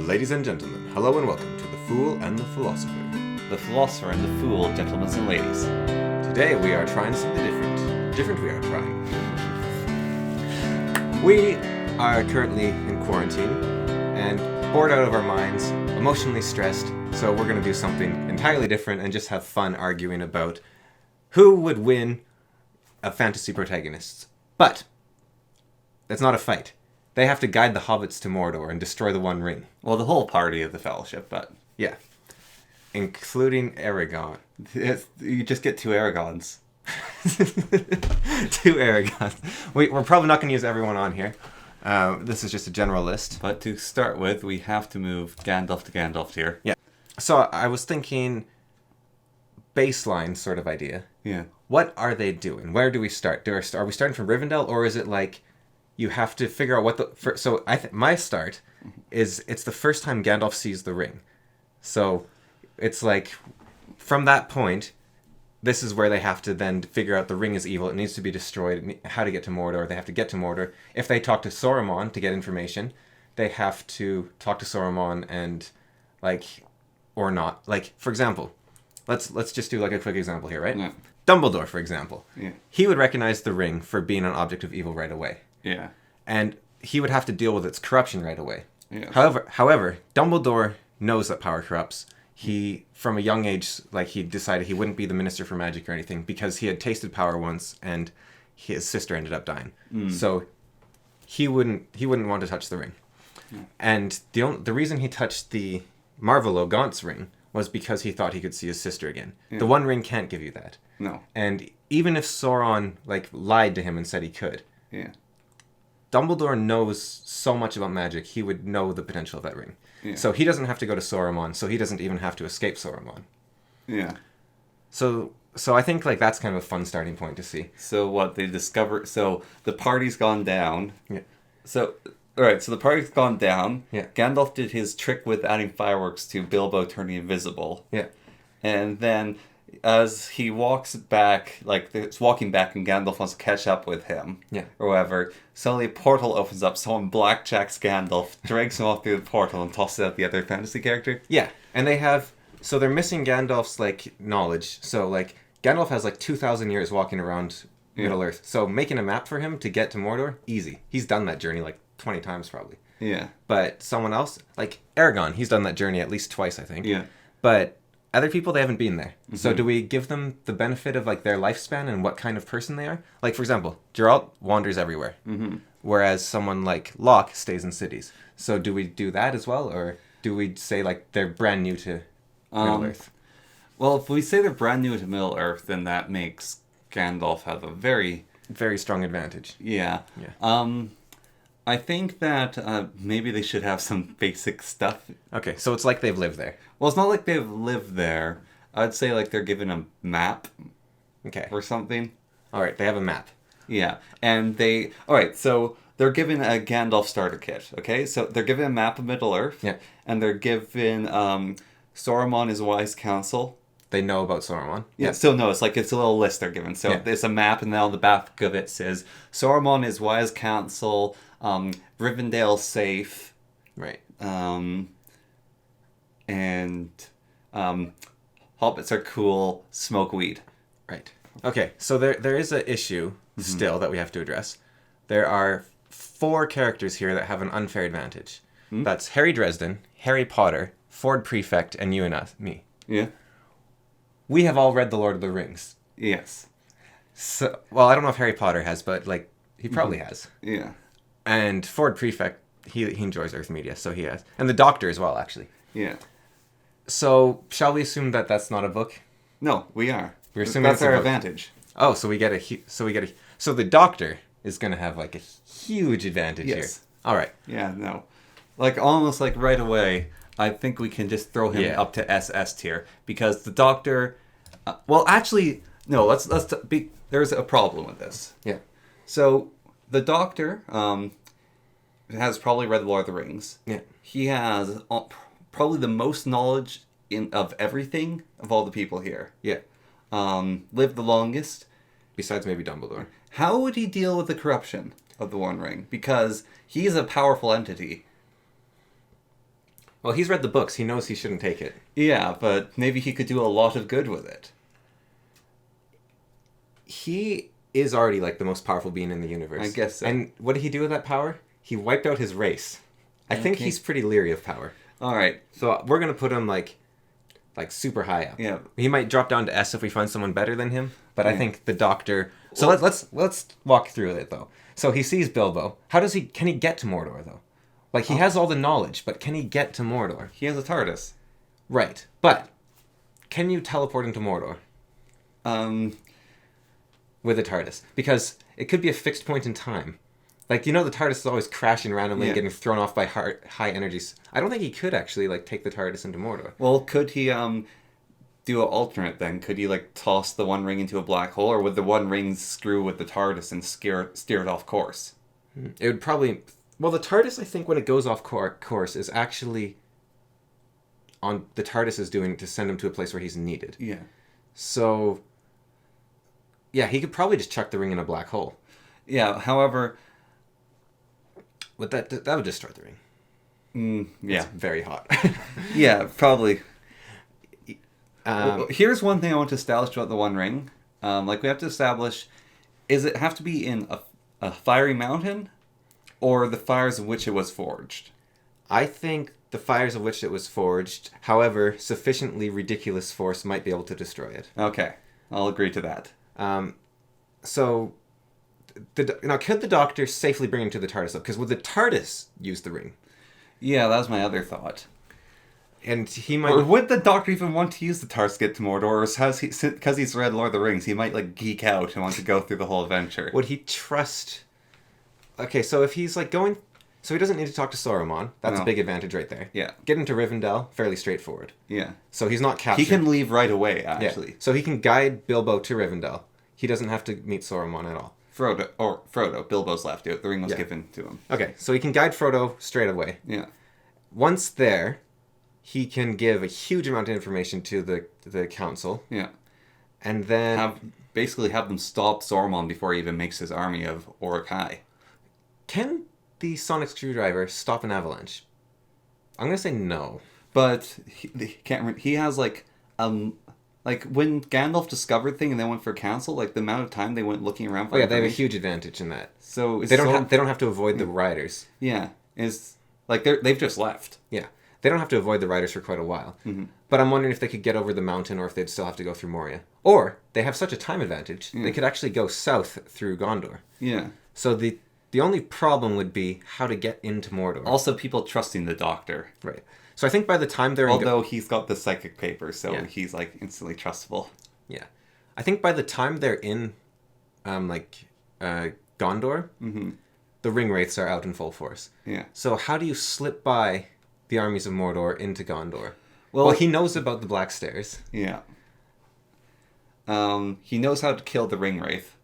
Ladies and gentlemen, hello and welcome to The Fool and the Philosopher. The Philosopher and the Fool, gentlemen and ladies. Today we are trying something different. Different we are trying. We are currently in quarantine and bored out of our minds, emotionally stressed, so we're going to do something entirely different and just have fun arguing about who would win a fantasy protagonists. But it's not a fight. They have to guide the hobbits to Mordor and destroy the One Ring. Well, the whole party of the Fellowship, but... Yeah. Including Aragorn. You just get two Aragons. Two Aragons. We're probably not going to use everyone on here. This is just a general list. But to start with, we have to move Gandalf to Gandalf here. Yeah. So I was thinking baseline sort of idea. Yeah. What are they doing? Where do we start? Are we starting from Rivendell, or is it like you have to figure out what the... So my start is it's the first time Gandalf sees the ring. So it's like from that point, this is where they have to then figure out the ring is evil. It needs to be destroyed. How to get to Mordor. They have to get to Mordor. If they talk to Saruman to get information, they have to talk to Saruman and or not. Like, for example, let's just do like a quick example here, right? Yeah. Dumbledore, for example. Yeah. He would recognize the ring for being an object of evil right away. Yeah. And he would have to deal with its corruption right away. Yeah. However, Dumbledore knows that power corrupts. He, from a young age, he decided he wouldn't be the Minister for Magic or anything because he had tasted power once and his sister ended up dying. So he wouldn't want to touch the ring. Yeah. And the reason he touched the Marvolo Gaunt's ring was because he thought he could see his sister again. Yeah. The One Ring can't give you that. No. And even if Sauron lied to him and said he could, yeah, Dumbledore knows so much about magic, he would know the potential of that ring. Yeah. So he doesn't have to go to Saruman, so he doesn't even have to escape Saruman. Yeah. So I think that's kind of a fun starting point to see. So what they discover, so the party's gone down. Yeah. So, alright, so the party's gone down. Yeah. Gandalf did his trick with adding fireworks to Bilbo turning invisible. Yeah. And then as he walks back, it's walking back and Gandalf wants to catch up with him. Yeah. Or whatever. Suddenly a portal opens up, someone blackjacks Gandalf, drags him off through the portal and tosses out the other fantasy character. Yeah. And so they're missing Gandalf's knowledge. So Gandalf has 2,000 years walking around Middle Earth. So making a map for him to get to Mordor, easy. He's done that journey 20 times probably. Yeah. But someone else, Aragorn, he's done that journey at least twice, I think. Yeah. But other people, they haven't been there. Mm-hmm. So do we give them the benefit of their lifespan and what kind of person they are? For example, Geralt wanders everywhere. Mm-hmm. Whereas someone like Locke stays in cities. So do we do that as well? Or do we say they're brand new to Middle Earth? Well, if we say they're brand new to Middle Earth, then that makes Gandalf have a very... very strong advantage. Yeah. Yeah. I think that maybe they should have some basic stuff. Okay, so it's like they've lived there. Well, it's not like they've lived there. I'd say they're given a map. Okay. Or something. All right, they have a map. Yeah, and they... Alright, so they're given a Gandalf starter kit, okay? So they're given a map of Middle-earth. Yeah. And they're given Saruman is wise counsel. They know about Saruman. Yeah, still no, it's a little list they're given. So It's a map, and then on the back of it says, Saruman is wise counsel, Rivendell safe. Right. And hobbits are cool, smoke weed. Right. Okay, so there is an issue still that we have to address. There are 4 characters here that have an unfair advantage. Mm-hmm. That's Harry Dresden, Harry Potter, Ford Prefect, and you and me. Yeah. We have all read The Lord of the Rings. Yes. So, well, I don't know if Harry Potter has, but he probably has. Yeah. And Ford Prefect, he enjoys Earth Media, so he has. And the Doctor as well, actually. Yeah. So, shall we assume that that's not a book? No, we are. We're assuming that's our advantage. Oh, so the Doctor is going to have a huge advantage here. All right. Yeah, no. Almost right away, I think we can just throw him up to SS tier because the Doctor well, actually, no, there's a problem with this. Yeah. So, the Doctor has probably read The Lord of the Rings. Yeah. He has probably the most knowledge of everything of all the people here. Yeah. Lived the longest. Besides maybe Dumbledore. How would he deal with the corruption of the One Ring? Because he's a powerful entity. Well, he's read the books. He knows he shouldn't take it. Yeah, but maybe he could do a lot of good with it. He is already like the most powerful being in the universe. I guess so. And what did he do with that power? He wiped out his race. I think he's pretty leery of power. All right. So we're gonna put him like super high up. Yeah. He might drop down to S if we find someone better than him. But I think the Doctor. So let's walk through it though. So he sees Bilbo. Can he get to Mordor though? Like he has all the knowledge, but can he get to Mordor? He has a TARDIS. Right. But can you teleport into Mordor? With a TARDIS, because it could be a fixed point in time. Like, the TARDIS is always crashing randomly and getting thrown off by high energies. I don't think he could actually, take the TARDIS into Mordor. Well, could he, do an alternate then? Could he, toss the One Ring into a black hole, or would the One Ring screw with the TARDIS and steer it off course? It would probably... Well, the TARDIS, I think, when it goes off course, is actually... The TARDIS is doing to send him to a place where he's needed. Yeah. So... Yeah, he could probably just chuck the ring in a black hole. Yeah, however... But that would destroy the ring. Yeah. It's very hot. Yeah, probably. Well, here's one thing I want to establish about the One Ring. We have to establish, is it have to be in a fiery mountain, or the fires in which it was forged? I think the fires of which it was forged, however, sufficiently ridiculous force might be able to destroy it. Okay, I'll agree to that. So... Now, could the Doctor safely bring him to the TARDIS, though? Because would the TARDIS use the ring? Yeah, that was my other thought. And he might... Or would the Doctor even want to use the TARDIS to get to Mordor? Or because he's read Lord of the Rings, he might, geek out and want to go through the whole adventure. Would he trust... Okay, so if he's, going... So he doesn't need to talk to Saruman. That's a big advantage right there. Yeah. Get into Rivendell, fairly straightforward. Yeah. So he's not captured. He can leave right away, actually. Yeah. So he can guide Bilbo to Rivendell. He doesn't have to meet Saruman at all. Frodo, Bilbo's left. The ring was given to him. Okay, so he can guide Frodo straight away. Yeah. Once there, he can give a huge amount of information to the council. Yeah. And then... have them stop Saruman before he even makes his army of Uruk-hai. Can the sonic screwdriver stop an avalanche? I'm going to say no. But he can't... He has, when Gandalf discovered thing and then went for council, the amount of time they went looking around for... Oh yeah, they have a huge advantage in that. So they don't have to avoid the riders. Yeah, they've just left. Yeah, they don't have to avoid the riders for quite a while. Mm-hmm. But I'm wondering if they could get over the mountain, or if they'd still have to go through Moria, or they have such a time advantage they could actually go south through Gondor. Yeah. So the only problem would be how to get into Mordor. Also, people trusting the Doctor. Right. So I think by the time they're... Although he's got the psychic paper, so he's, instantly trustable. Yeah. I think by the time they're in, Gondor, the ring wraiths are out in full force. Yeah. So how do you slip by the armies of Mordor into Gondor? Well, he knows about the Black Stairs. Yeah. He knows how to kill the ring wraith.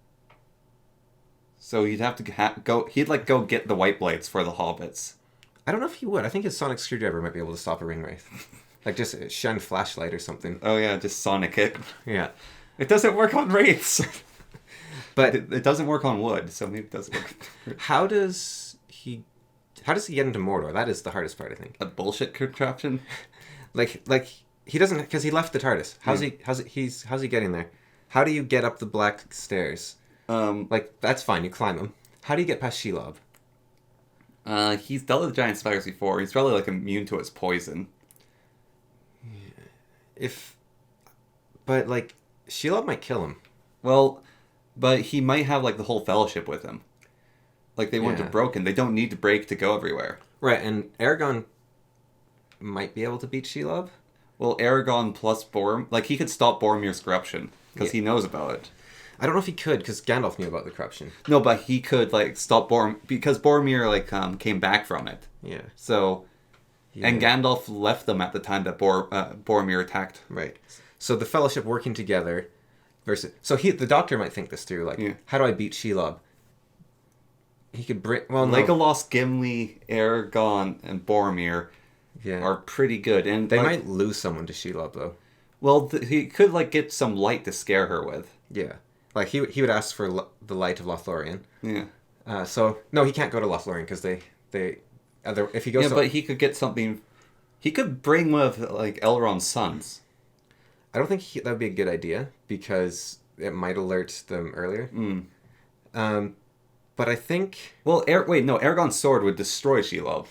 So he'd have to go get the white blades for the hobbits. I don't know if he would. I think his sonic screwdriver might be able to stop a ring wraith. Just shine a flashlight or something. Oh yeah, just sonic it. Yeah. It doesn't work on wraiths. But it doesn't work on wood, so maybe it doesn't work. How does he get into Mordor? That is the hardest part, I think. A bullshit contraption? He doesn't, because he left the TARDIS. How's he getting there? How do you get up the Black Stairs? That's fine, you climb them. How do you get past Shelob? He's dealt with giant spiders before. He's probably immune to its poison. But Shelob might kill him. Well, but he might have the whole fellowship with him. They went to Broken. They don't need to break to go everywhere. Right, and Aragorn might be able to beat Shelob. Well, Aragorn plus Boromir, he could stop Boromir's corruption because he knows about it. I don't know if he could, because Gandalf knew about the corruption. No, but he could, stop Boromir, because Boromir, came back from it. Yeah. So, and Gandalf left them at the time that Boromir attacked. Right. So the Fellowship working together versus... So the Doctor might think this through, how do I beat Shelob? He could bring... Well, no. Legolas, Gimli, Aragorn, and Boromir are pretty good. And they might lose someone to Shelob, though. Well, he could, get some light to scare her with. Yeah. He would ask for the light of Lothlorien. Yeah. So no, he can't go to Lothlorien because if he goes. Yeah, but he could get something He could bring one of like Elrond's sons. I don't think that would be a good idea because it might alert them earlier. But I think... Well, Aragorn's sword would destroy Shelob.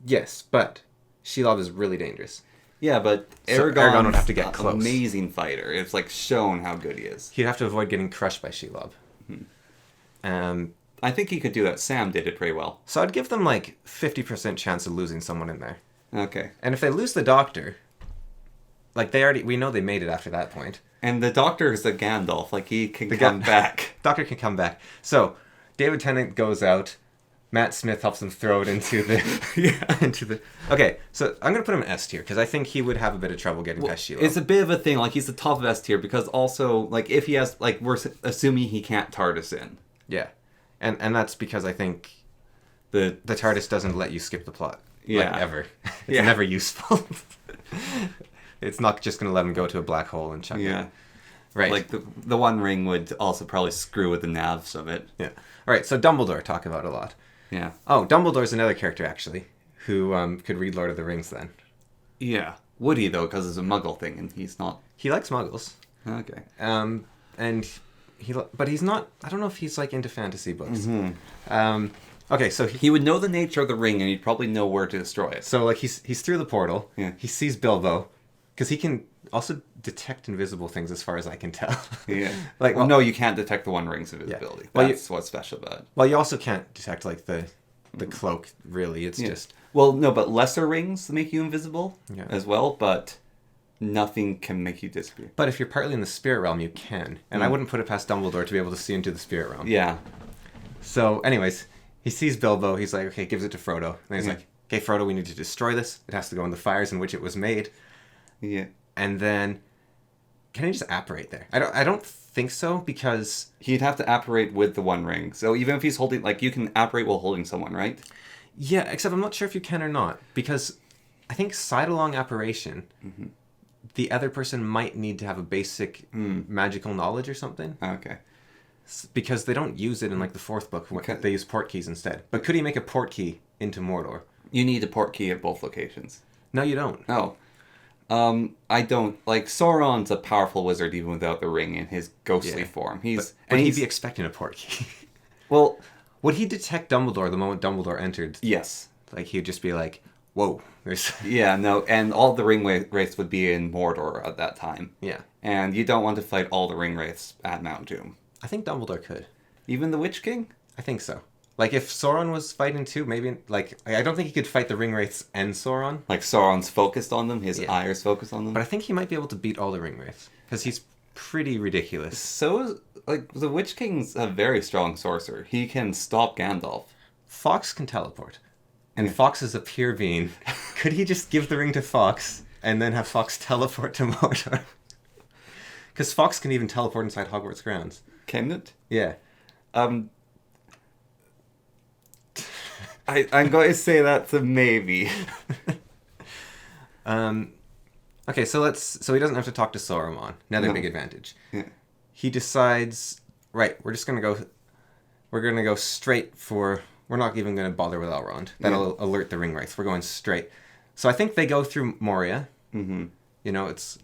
Yes, but Shelob is really dangerous. Yeah, but So Aragorn would have to get an close. amazing fighter. It's like shown how good he is. He'd have to avoid getting crushed by Shelob. I think he could do that. Sam did it pretty well. So I'd give them like 50% chance of losing someone in there. Okay. And if they lose the Doctor, like we know they made it after that point. And the Doctor is a Gandalf. Like, he can come back. Doctor can come back. So David Tennant goes out. Matt Smith helps him throw it into the... Okay, so I'm going to put him in S tier, because I think he would have a bit of trouble getting past Shelob. It's a bit of a thing. Like, he's the top of S tier, because also, like, if he has... Like, we're assuming he can't TARDIS in. Yeah. And that's because I think the TARDIS doesn't let you skip the plot. Yeah. Like, ever. It's never useful. It's not just going to let him go to a black hole and chuck it. Right. Like, the One Ring would also probably screw with the navs of it. Yeah. All right, so Dumbledore talk about a lot. Yeah. Oh, Dumbledore's another character, actually, who could read Lord of the Rings then. Yeah. Would he, though, because it's a Muggle thing, and he's not... He likes Muggles. Okay. And but he's not... I don't know if he's, like, into fantasy books. Okay, so... He would know the nature of the ring, and he'd probably know where to destroy it. So, like, he's through the portal. Yeah. He sees Bilbo, because he can also detect invisible things, as far as I can tell. Yeah. Like, well, no, you can't detect the One Ring's invisibility. Well, That's what's special about it. Well, you also can't detect, like, the cloak, really. It's just... Well, no, but lesser rings make you invisible as well, but nothing can make you disappear. But if you're partly in the spirit realm, you can. And I wouldn't put it past Dumbledore to be able to see into the spirit realm. Yeah. So, anyways, he sees Bilbo. He's like, okay, gives it to Frodo. And he's like, okay, Frodo, we need to destroy this. It has to go in the fires in which it was made. Yeah. And then... Can he just apparate there? I don't think so, because... He'd have to apparate with the One Ring. So even if he's holding... Like, you can apparate while holding someone, right? Yeah, except I'm not sure if you can or not. Because I think side-along apparition, the other person might need to have a basic magical knowledge or something. Okay. Because they don't use it in, like, the fourth book. They use port keys instead. But could he make a port key into Mordor? You need a port key at both locations. No, you don't. Oh. I don't... Like, Sauron's a powerful wizard even without the ring in his ghostly form. But he'd be expecting a port key. Well... Would he detect Dumbledore the moment Dumbledore entered? Yes. Like, he'd just be like, whoa. There's... Yeah, no, and all the ring wraiths would be in Mordor at that time. Yeah. And you don't want to fight all the ring wraiths at Mount Doom. I think Dumbledore could. Even the Witch King? I think so. Like, if Sauron was fighting too, maybe, like, I don't think he could fight the ring wraiths and Sauron. Like, Sauron's focused on them, his eye is focused on them. But I think he might be able to beat all the ring wraiths. Because he's pretty ridiculous. So, like, the Witch King's a very strong sorcerer. He can stop Gandalf. Fox can teleport. And Fox is a pure being. Could he just give the ring to Fox and then have Fox teleport to Mordor? Because Fox can even teleport inside Hogwarts grounds. Can it? Yeah. I'm going to say that's a maybe. Okay, so he doesn't have to talk to Saruman. Another big advantage. Yeah. He decides, right, we're going to go straight for, we're not even going to bother with Elrond. That'll alert the ring wraiths. We're going straight. So I think they go through Moria. Mm-hmm. You know, it's,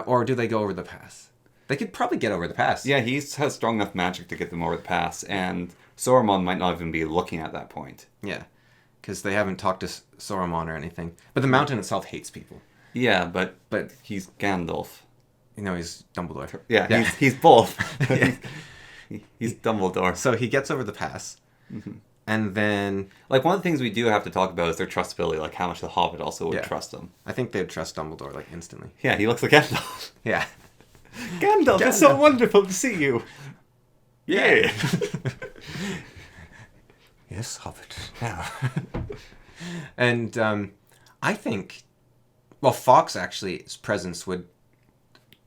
or do they go over the pass? They could probably get over the pass. Yeah, he has strong enough magic to get them over the pass, and Saruman might not even be looking at that point. Yeah, because they haven't talked to Saruman or anything. But the mountain itself hates people. Yeah, but he's Gandalf. You know, he's Dumbledore. Yeah. He's both. He's Dumbledore. So he gets over the pass, and then... Like, one of the things we do have to talk about is their trustability, like how much the Hobbit also would trust them. I think they'd trust Dumbledore, like, instantly. Yeah, he looks like Gandalf. Yeah. Gandalf, it's so wonderful to see you. Yeah. Yes, Hobbit. Yeah. And I think... Well, Fox, actually, his presence would...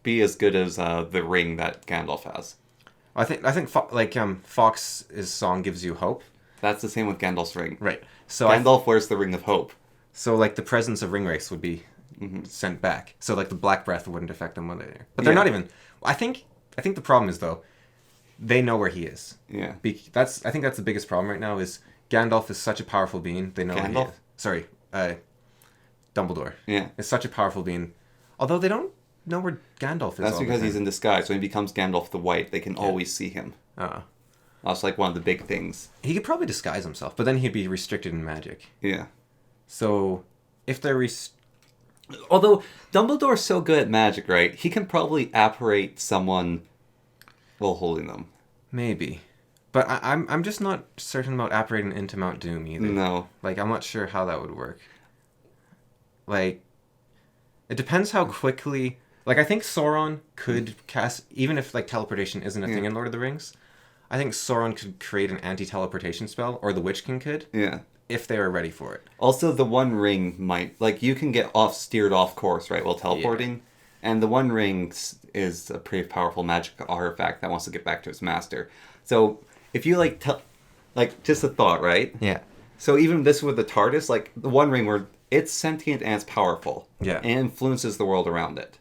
be as good as the ring that Gandalf has. I think Fox's song gives you hope. That's the same with Gandalf's ring. Right. So Gandalf wears the Ring of Hope. So, like, the presence of ring wraiths would be sent back. So, like, the Black Breath wouldn't affect them when they're there. But they're not even... I think the problem is, though, they know where he is. Yeah. I think that's the biggest problem right now is Gandalf is such a powerful being. They know where he is. Sorry. Dumbledore. Yeah. Is such a powerful being. Although they don't know where Gandalf is. That's because he's in disguise. When he becomes Gandalf the White, they can always see him. Oh. That's like one of the big things. He could probably disguise himself, but then he'd be restricted in magic. Yeah. So, if they're... Although, Dumbledore's so good at magic, right? He can probably apparate someone while holding them. Maybe. But I'm just not certain about apparating into Mount Doom either. No. Like, I'm not sure how that would work. Like, it depends how quickly... Like, I think Sauron could cast... Even if, like, teleportation isn't a thing in Lord of the Rings, I think Sauron could create an anti-teleportation spell, or the Witch King could. Yeah. If they were ready for it. Also, the One Ring might... Like, you can get steered off course, right, while teleporting. Yeah. And the One Ring is a pretty powerful magic artifact that wants to get back to its master. So, if you, like... Like, just a thought, right? Yeah. So, even this with the TARDIS, like, the One Ring, where it's sentient and it's powerful. Yeah. And influences the world around it.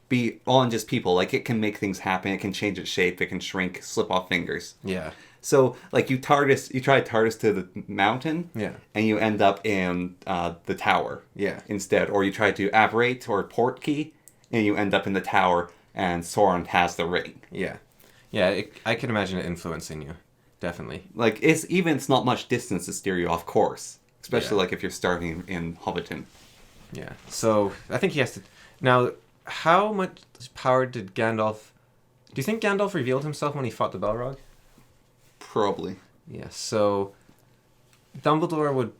Beyond just people. Like, it can make things happen. It can change its shape. It can shrink, slip off fingers. Yeah. So, like, you try TARDIS to the mountain, and you end up in the tower instead. Or you try to apparate or portkey, and you end up in the tower, and Sauron has the ring. Yeah. Yeah, I can imagine it influencing you. Definitely. Like, it's not much distance to steer you off course. Especially, like, if you're starting in Hobbiton. Yeah. So, I think he has to... Now, how much power did Gandalf... Do you think Gandalf revealed himself when he fought the Balrog? Probably. Yeah, so Dumbledore would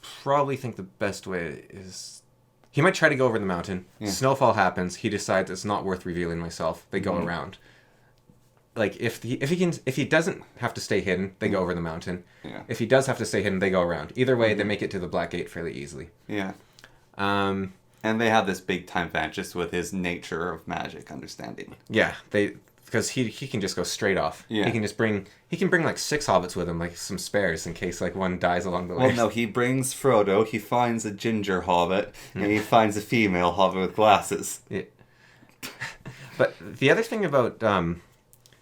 probably think the best way is... He might try to go over the mountain. Yeah. Snowfall happens. He decides it's not worth revealing myself. They go around. Like, if he doesn't have to stay hidden, they go over the mountain. Yeah. If he does have to stay hidden, they go around. Either way, they make it to the Black Gate fairly easily. Yeah. And they have this big time advantage just with his nature of magic understanding. Yeah, because he can just go straight off. Yeah. He can bring like 6 hobbits with him, like some spares in case like one dies along the way. Well, no, he brings Frodo, he finds a ginger hobbit, and he finds a female hobbit with glasses. Yeah. But the other thing about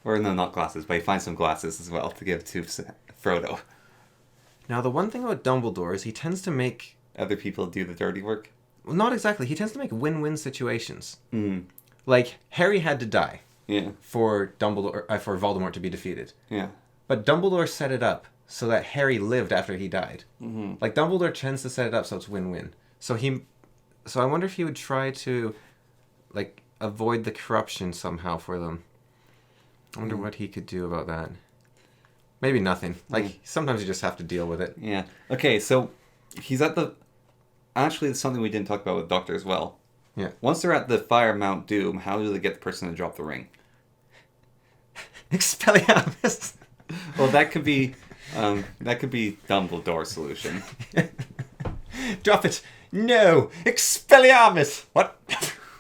or no, not glasses, but he finds some glasses as well to give to Frodo. Now, the one thing about Dumbledore is he tends to make other people do the dirty work. Well, not exactly. He tends to make win-win situations. Mm. Like Harry had to die. Yeah. For for Voldemort to be defeated. Yeah. But Dumbledore set it up so that Harry lived after he died. Mm-hmm. Like Dumbledore tends to set it up so it's win-win. So I wonder if he would try to, like, avoid the corruption somehow for them. I wonder what he could do about that. Maybe nothing. Like sometimes you just have to deal with it. Yeah. Okay. So he's at the. Actually, it's something we didn't talk about with Doctor as well. Yeah. Once they're at the Fire Mount Doom, how do they get the person to drop the ring? Expelliarmus. Well, that could be Dumbledore's solution. Drop it. No. Expelliarmus. What?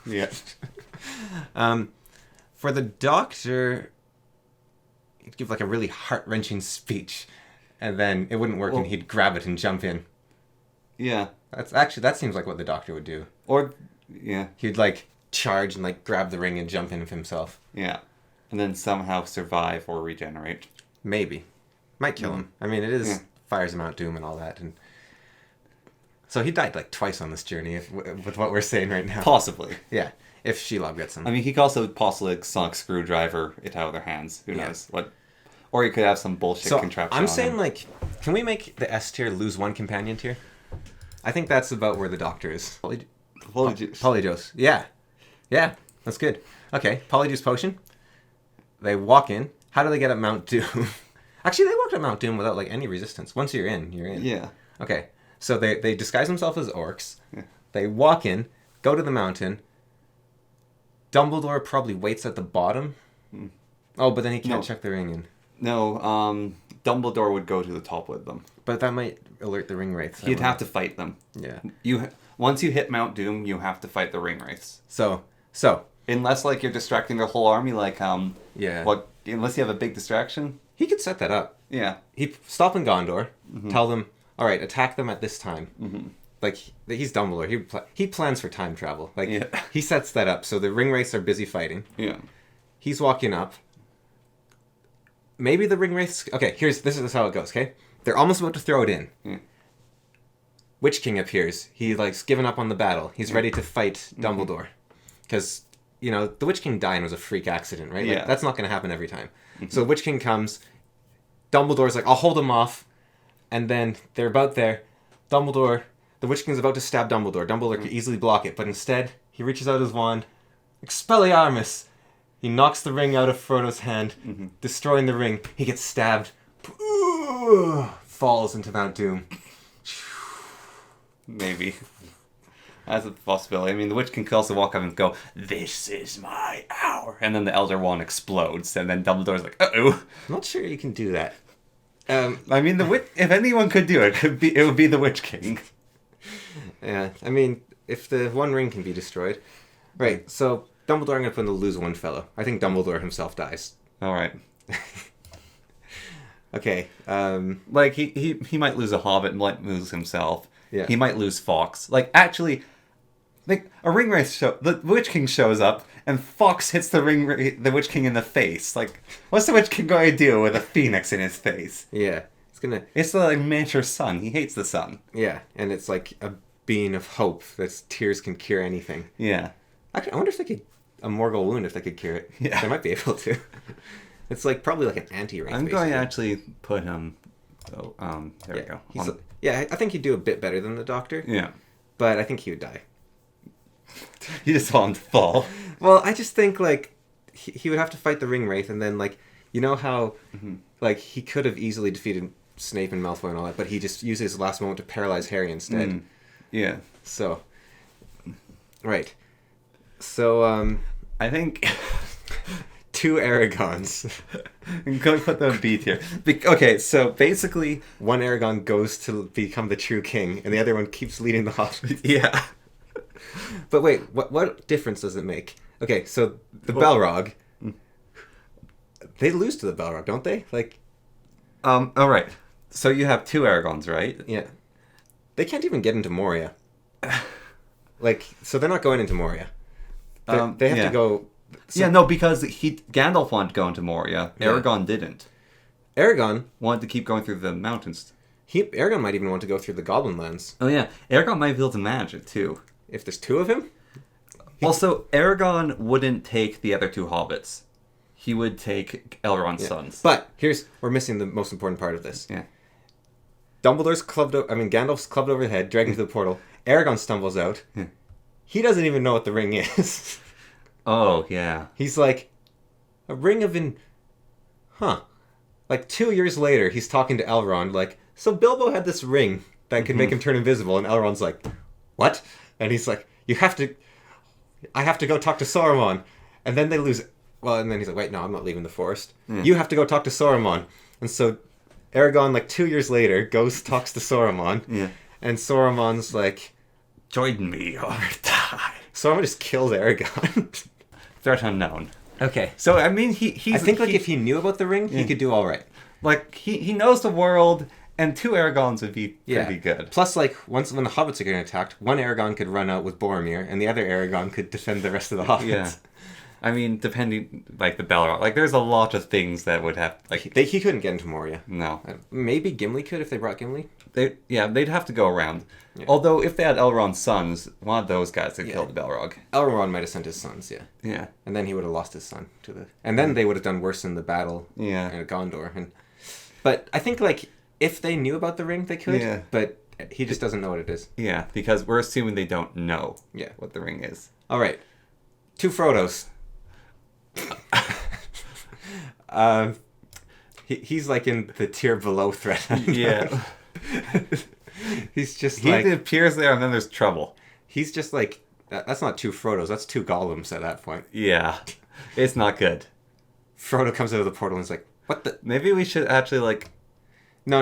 Yeah. For the Doctor, he'd give like a really heart-wrenching speech, and then it wouldn't work, and he'd grab it and jump in. Yeah. That seems like what the Doctor would do. Or, yeah. He'd like charge and like grab the ring and jump in himself. Yeah. And then somehow survive or regenerate. Maybe. Might kill him. I mean, it is Fires of Mount Doom and all that. And so he died like twice on this journey with what we're saying right now. Possibly. Yeah. If Shelob gets him. I mean, he could also possibly sonic screwdriver it out of their hands. Who knows? What? Or he could have some bullshit contraption I'm saying, like, can we make the S tier lose one companion tier? I think that's about where the Doctor is. Polyjuice. Polyjuice. Yeah. Yeah. That's good. Okay. Polyjuice potion. They walk in. How do they get at Mount Doom? Actually, they walked at Mount Doom without, like, any resistance. Once you're in, you're in. Yeah. Okay. So they disguise themselves as orcs. Yeah. They walk in, go to the mountain. Dumbledore probably waits at the bottom. Oh, but then he can't check the ring in. No, Dumbledore would go to the top with them. But that might alert the ring wraiths. You'd have to fight them. Yeah. Once you hit Mount Doom, you have to fight the ring wraiths. So. Unless, like, you're distracting their whole army, like, yeah. Unless you have a big distraction. He could set that up. Yeah. He stop in Gondor, tell them, all right, attack them at this time. Mm-hmm. Like, he's Dumbledore. He plans for time travel. Like, he sets that up. So the ring wraiths are busy fighting. Yeah. He's walking up. Maybe the ring wraiths... Okay, this is how it goes, okay? They're almost about to throw it in. Yeah. Witch King appears. He like's given up on the battle. He's ready to fight Dumbledore, because the Witch King dying was a freak accident, right? Like, Yeah. that's not going to happen every time. So the Witch King comes. Dumbledore's like, I'll hold him off, and then they're about there. The Witch King's about to stab Dumbledore. Dumbledore could easily block it, but instead he reaches out his wand, Expelliarmus. He knocks the ring out of Frodo's hand, destroying the ring. He gets stabbed, falls into Mount Doom. Maybe. That's a possibility. I mean, the Witch King could also walk up and go, "This is my hour," and then the Elder Wand explodes, and then Dumbledore's like, "Uh-oh." I'm not sure you can do that. I mean, if anyone could do it, it would be the Witch King. Yeah, I mean, if the One Ring can be destroyed. Right, so Dumbledore, I'm going to put in the lose one fellow. I think Dumbledore himself dies. All right. Okay. Like, he might lose a Hobbit, might lose himself. Yeah. He might lose Fawkes. Like, actually, like, a ring wraith the Witch King shows up, and Fawkes hits the the Witch King in the face. Like, what's the Witch King going to do with a phoenix in his face? Yeah. It's the, like, miniature sun. He hates the sun. Yeah, and it's like a beam of hope that tears can cure anything. Yeah. Actually, I wonder if they could... A Morgul wound, if they could cure it. Yeah. They might be able to. It's like probably like an anti-wraith. I'm going to actually put him... Oh, there we go. I think he'd do a bit better than the Doctor. Yeah. But I think he would die. You just want him to fall. Well, I just think, like, he would have to fight the Ring Wraith, and then, like, you know how, like, he could have easily defeated Snape and Malfoy and all that, but he just used his last moment to paralyze Harry instead. Yeah. So, right. So, I think... 2 Aragons. I'm going to put them in B tier. Okay, so basically... One Aragon goes to become the true king, and the other one keeps leading the Hobbits. Yeah. But wait, what difference does it make? Okay, so the Balrog... They lose to the Balrog, don't they? Like... Alright. So you have 2 Aragons, right? Yeah. They can't even get into Moria. Like, so they're not going into Moria. They have to go... So, because Gandalf wanted to go into Moria. Yeah. Aragorn didn't. Aragorn Wanted to keep going through the mountains. Aragorn might even want to go through the Goblin Lands. Oh yeah, Aragorn might be able to manage it too. If there's 2 of him? Also, Aragorn wouldn't take the other 2 hobbits. He would take Elrond's sons. But we're missing the most important part of this. Yeah. Gandalf's clubbed over the head, dragged into the portal. Aragorn stumbles out. Yeah. He doesn't even know what the ring is. Oh, yeah. He's like, a ring of Like 2 years later, he's talking to Elrond, like, so Bilbo had this ring that could make him turn invisible, and Elrond's like, what? And he's like, I have to go talk to Saruman. And then they lose, and then he's like, wait, no, I'm not leaving the forest. Yeah. You have to go talk to Saruman. And so Aragorn, like 2 years later, talks to Saruman. Yeah. And Saruman's like, Join me or die. Saruman just kills Aragorn. Threat unknown. Okay. So, I mean, he's... I think, if he knew about the ring, he could do all right. Like, he knows the world, and 2 Aragons would be pretty good. Plus, like, when the Hobbits are getting attacked, one Aragon could run out with Boromir, and the other Aragon could defend the rest of the Hobbits. Yeah. I mean, depending, like, the Balrog. Like, there's a lot of things that would have... Like, he couldn't get into Moria. No. Maybe Gimli could if they brought Gimli. They'd have to go around. Yeah. Although, if they had Elrond's sons, one of those guys could kill the Balrog. Elrond might have sent his sons, yeah. Yeah. And then he would have lost his son to the... And then they would have done worse in the battle in Gondor. But I think, like, if they knew about the ring, they could. Yeah. But he just doesn't know what it is. Yeah, because we're assuming they don't know what the ring is. All right. 2 Frodos. He's like in the tier below threat. Yeah. He's just he like... appears there and then there's trouble. He's just like... That's not 2 Frodos, that's 2 Gollums at that point. Yeah. It's not good. Frodo comes out of the portal and is like, what the... Maybe we should actually, like... No,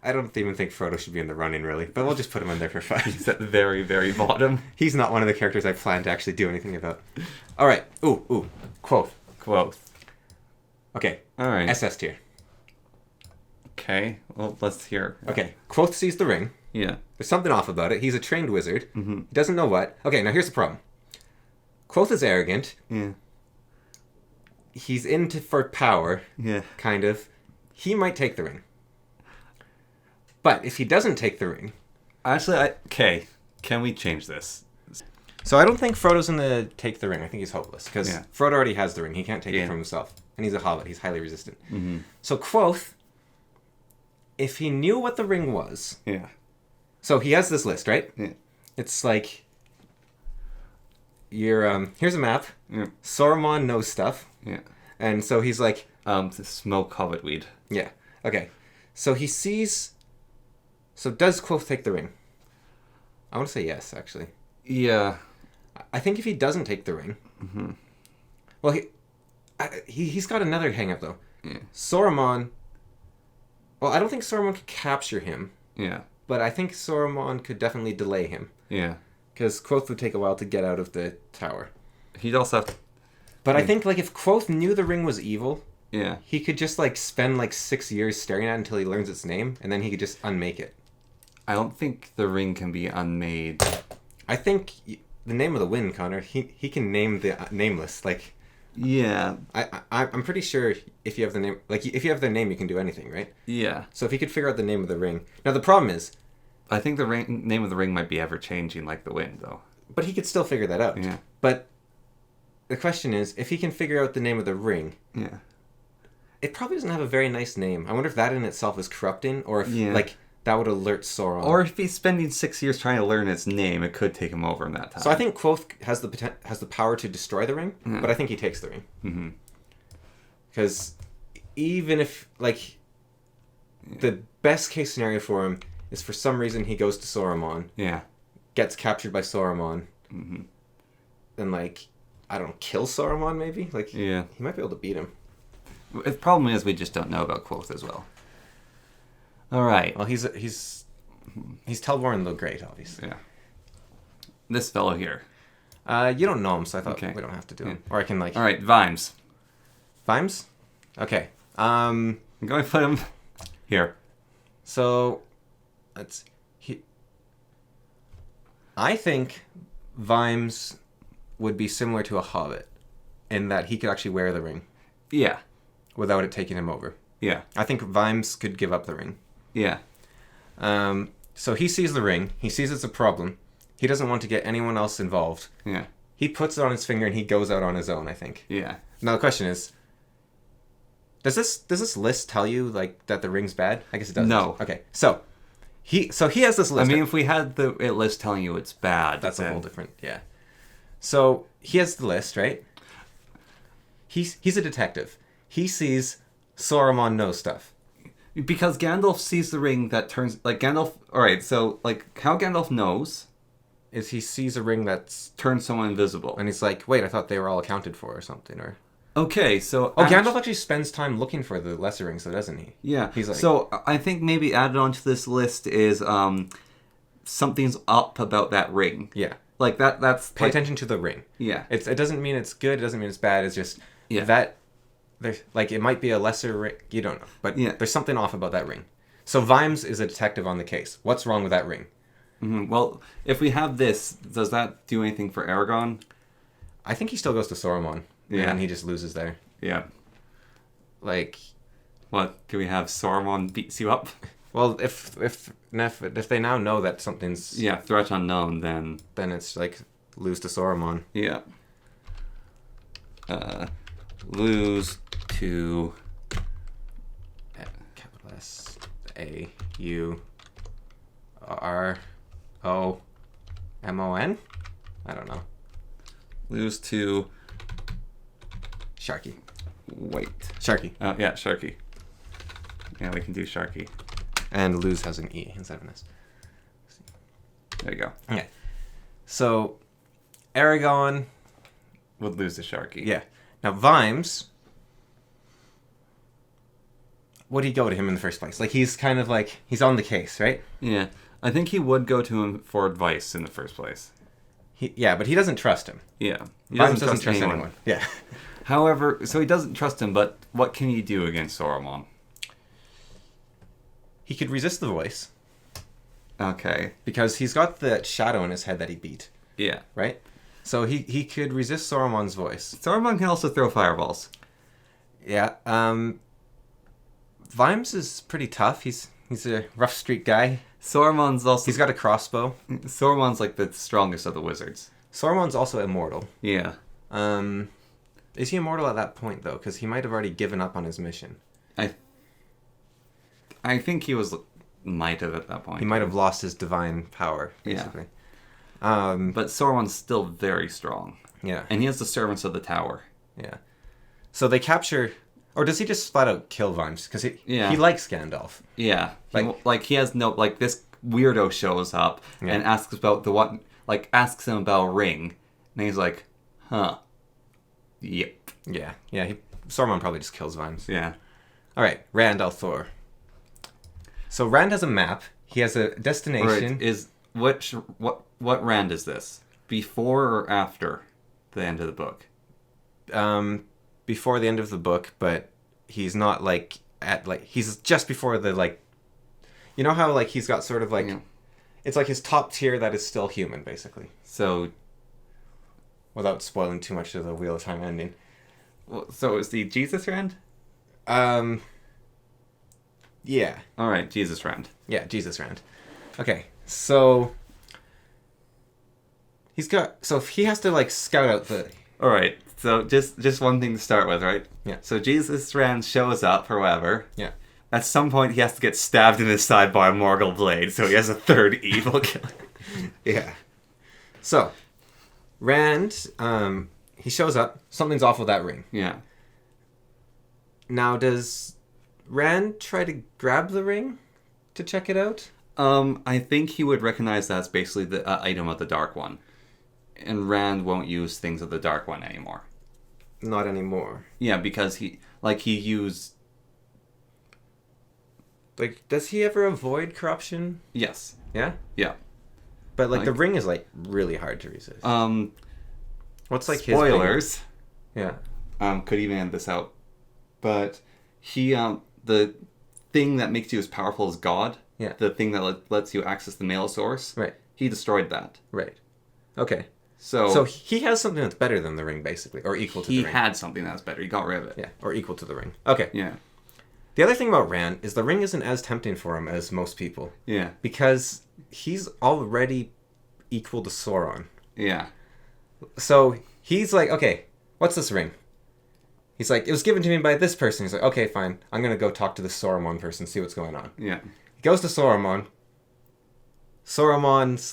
I don't even think Frodo should be in the running, really. But we'll just put him in there for fun. He's at the very, very bottom. He's not one of the characters I plan to actually do anything about. All right. Ooh. Quoth. Okay. All right. SS tier. Okay. Well, let's hear. Okay. Quoth sees the ring. Yeah. There's something off about it. He's a trained wizard. Mm-hmm. He doesn't know what. Okay, now here's the problem. Quoth is arrogant. Yeah. He's into for power. Yeah. Kind of. He might take the ring. But if he doesn't take the ring, Actually, okay. Can we change this? So I don't think Frodo's gonna take the ring. I think he's hopeless because Yeah. Frodo already has the ring. He can't take it Yeah. from himself, and he's a hobbit. He's highly resistant. Mm-hmm. So Quoth, if he knew what the ring was, Yeah. so he has this list, right? Yeah. It's like here's a map. Yeah. Saruman knows stuff, Yeah. and so he's like, To smoke hobbit weed. yeah, okay. So he sees. So does Quoth take the ring? I want to say yes, actually. Yeah. I think if he doesn't take the ring, well, he's got another hang up though. Yeah. Saruman. Well, I don't think Saruman could capture him, Yeah. but I think Saruman could definitely delay him Yeah. because Quoth would take a while to get out of the tower. He'd also have to... But I think like if Quoth knew the ring was evil, Yeah. he could just like spend like 6 years staring at it until he learns its name, and then he could just unmake it. I don't think the ring can be unmade. I think the name of the wind, Connor. He can name the nameless. Like, Yeah. I'm pretty sure if you have the name, like if you have the name, you can do anything, right? Yeah. So if he could figure out the name of the ring. Now the problem is, I think the name of the ring might be ever changing like the wind, though. but he could still figure that out. Yeah. But the question is, if he can figure out the name of the ring, Yeah. it probably doesn't have a very nice name. I wonder if that in itself is corrupting, or if Yeah. like that would alert Sauron. Or if he's spending 6 years trying to learn its name, it could take him over in that time. So I think Quoth has the power to destroy the ring, Yeah. but I think he takes the ring. Mm-hmm. Because even if like the best case scenario for him is for some reason he goes to Saruman, Yeah. gets captured by Saruman, Mm-hmm. and like I don't know, kill Saruman maybe. Like Yeah. he might be able to beat him. The problem is we just don't know about Quoth as well. All right. Well, he's Telvorn the Great, obviously. Yeah. This fellow here. You don't know him, so I thought Okay. we don't have to do him. Or I can like All right, Vimes. Vimes. Okay. I'm going to put him here. So I think Vimes would be similar to a hobbit in that he could actually wear the ring Yeah. without it taking him over. Yeah. I think Vimes could give up the ring. Yeah. So he sees the ring. He sees it's a problem. He doesn't want to get anyone else involved. Yeah. He puts it on his finger and he goes out on his own, I think. Yeah. Now the question is, does this list tell you like that the ring's bad? I guess it doesn't. No. Okay. So he has this I list. mean, if we had the list telling you it's bad, That's a then- whole different, yeah. So he has the list, right? He's a detective. He sees Saruman knows stuff. Because Gandalf sees the ring that turns... Like, Gandalf... Alright, so, like, how Gandalf knows Is he sees a ring that's turns someone invisible. and he's like, wait, I thought they were all accounted for or something, or Okay, so... Gandalf actually spends time looking for the lesser rings, so doesn't he? Yeah. He's like, So, I think maybe added onto this list is something's up about that ring. yeah. Like, that's... Pay like, attention to the ring. Yeah. It doesn't mean it's good. It doesn't mean it's bad. It's just Yeah. that there's like it might be a lesser ring. You don't know, but Yeah. there's something off about that ring. So Vimes is a detective on the case. What's wrong with that ring? Mhm. Well, if we have this, does that do anything for Aragorn? I think he still goes to Saruman. Yeah. And he just loses there. Yeah. Like, What? Do we have Saruman beats you up? well, if they now know that something's Yeah, threat unknown, then... then it's like lose to Saruman. Yeah. Lose to... Capital S A U R O M O N. I don't know. Lose to... Sharky. Wait. Sharky. Yeah, Sharky. Yeah, we can do Sharky. And lose has an E instead of an S. There you go. Okay. So, Aragorn. Would lose to Sharky. Yeah. Now, Vimes. Would he go to him in the first place? Like, he's kind of like, he's on the case, right? Yeah. I think he would go to him for advice in the first place. Yeah, but he doesn't trust him. Yeah. He Vimes doesn't trust anyone. Yeah. However, so he doesn't trust him, but what can he do against Saruman? He could resist the voice. Okay. Because he's got that shadow in his head that he beat, Yeah. right? So he could resist Saruman's voice. Saruman can also throw fireballs. Yeah. Vimes is pretty tough. He's a rough street guy. Sauron's also... He's got a crossbow. Sauron's like the strongest of the wizards. Sauron's also immortal. Yeah. Is he immortal at that point, though? Because he might have already given up on his mission. I think he might have at that point. He might have lost his divine power, basically. Yeah. But Sauron's still very strong. Yeah. And he has the servants of the tower. Yeah. So they capture... Or does he just flat out kill Vimes? Because he likes Gandalf. Yeah. He has no... Like, this weirdo shows up and asks about asks him about a ring. And he's like, huh. Yep. Yeah. Yeah. Sauron probably just kills Vimes. Yeah. All right. Rand al'Thor. So Rand has a map. He has a destination. Right. What Rand is this? Before or after the end of the book? Before the end of the book, but he's not he's just before the you know how he's got sort of it's like his top tier that is still human, basically. So, without spoiling too much of the Wheel of Time ending. Well, so is the Jesus Rand? Yeah. All right, Jesus Rand. Yeah, Jesus Rand. Okay, so he has to scout out the... All right, so just one thing to start with, right? Yeah. So Jesus Rand shows up, or whatever. Yeah. At some point, he has to get stabbed in his side by a Morgul blade, so he has a third evil killer. Yeah. So, Rand, he shows up. Something's off with that ring. Yeah. Now, does Rand try to grab the ring to check it out? I think he would recognize that's basically the item of the Dark One. And Rand won't use things of the Dark One anymore. Not anymore. Yeah, because he used... does he ever avoid corruption? Yes. Yeah? Yeah. But, the ring is, really hard to resist. What's, his... Spoilers. Yeah. Could even end this out. But he, the thing that makes you as powerful as God, yeah. The thing that lets you access the mail source, right. He destroyed that. Right. Okay. So he has something that's better than the ring, basically, or equal to the ring. He had something that's better. He got rid of it. Yeah, or equal to the ring. Okay. Yeah. The other thing about Rand is the ring isn't as tempting for him as most people. Yeah. Because he's already equal to Sauron. Yeah. So he's like, okay, what's this ring? He's like, it was given to me by this person. He's like, okay, fine. I'm going to go talk to the Sauron person, see what's going on. Yeah. He goes to Sauron. Sauron's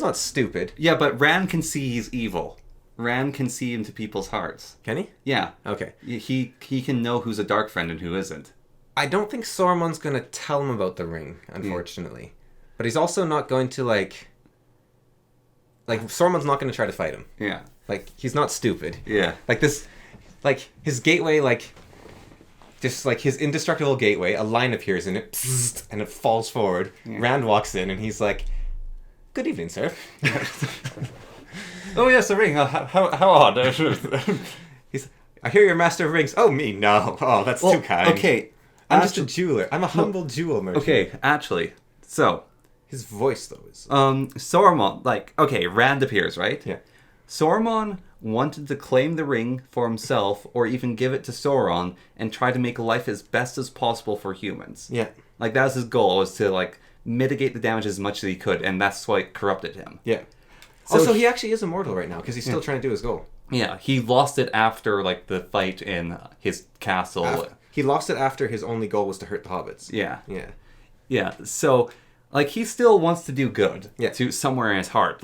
not stupid. Yeah, but Rand can see he's evil. Rand can see into people's hearts. Can he? Yeah. Okay. He can know who's a dark friend and who isn't. I don't think Sauron's going to tell him about the ring, unfortunately. But he's also not going to, Sauron's not going to try to fight him. Yeah. He's not stupid. Yeah. His gateway, just his indestructible gateway, a line appears in it, and it falls forward. Yeah. Rand walks in, and he's like, good evening, sir. Oh, yes, the ring. How odd. I hear you're a master of rings. Oh, me? No. Oh, that's too kind. Okay. I'm just a jeweler. I'm a humble jewel merchant. Okay, actually. So. His voice, though, is... Saruman, Rand appears, right? Yeah. Saruman wanted to claim the ring for himself or even give it to Sauron and try to make life as best as possible for humans. Yeah. That was his goal, was to, mitigate the damage as much as he could, and that's why it corrupted him. Yeah. So he actually is immortal right now, because he's still trying to do his goal. Yeah, he lost it after, the fight in his castle. He lost it after his only goal was to hurt the hobbits. Yeah. Yeah. Yeah, so, he still wants to do good. Yeah. To somewhere in his heart.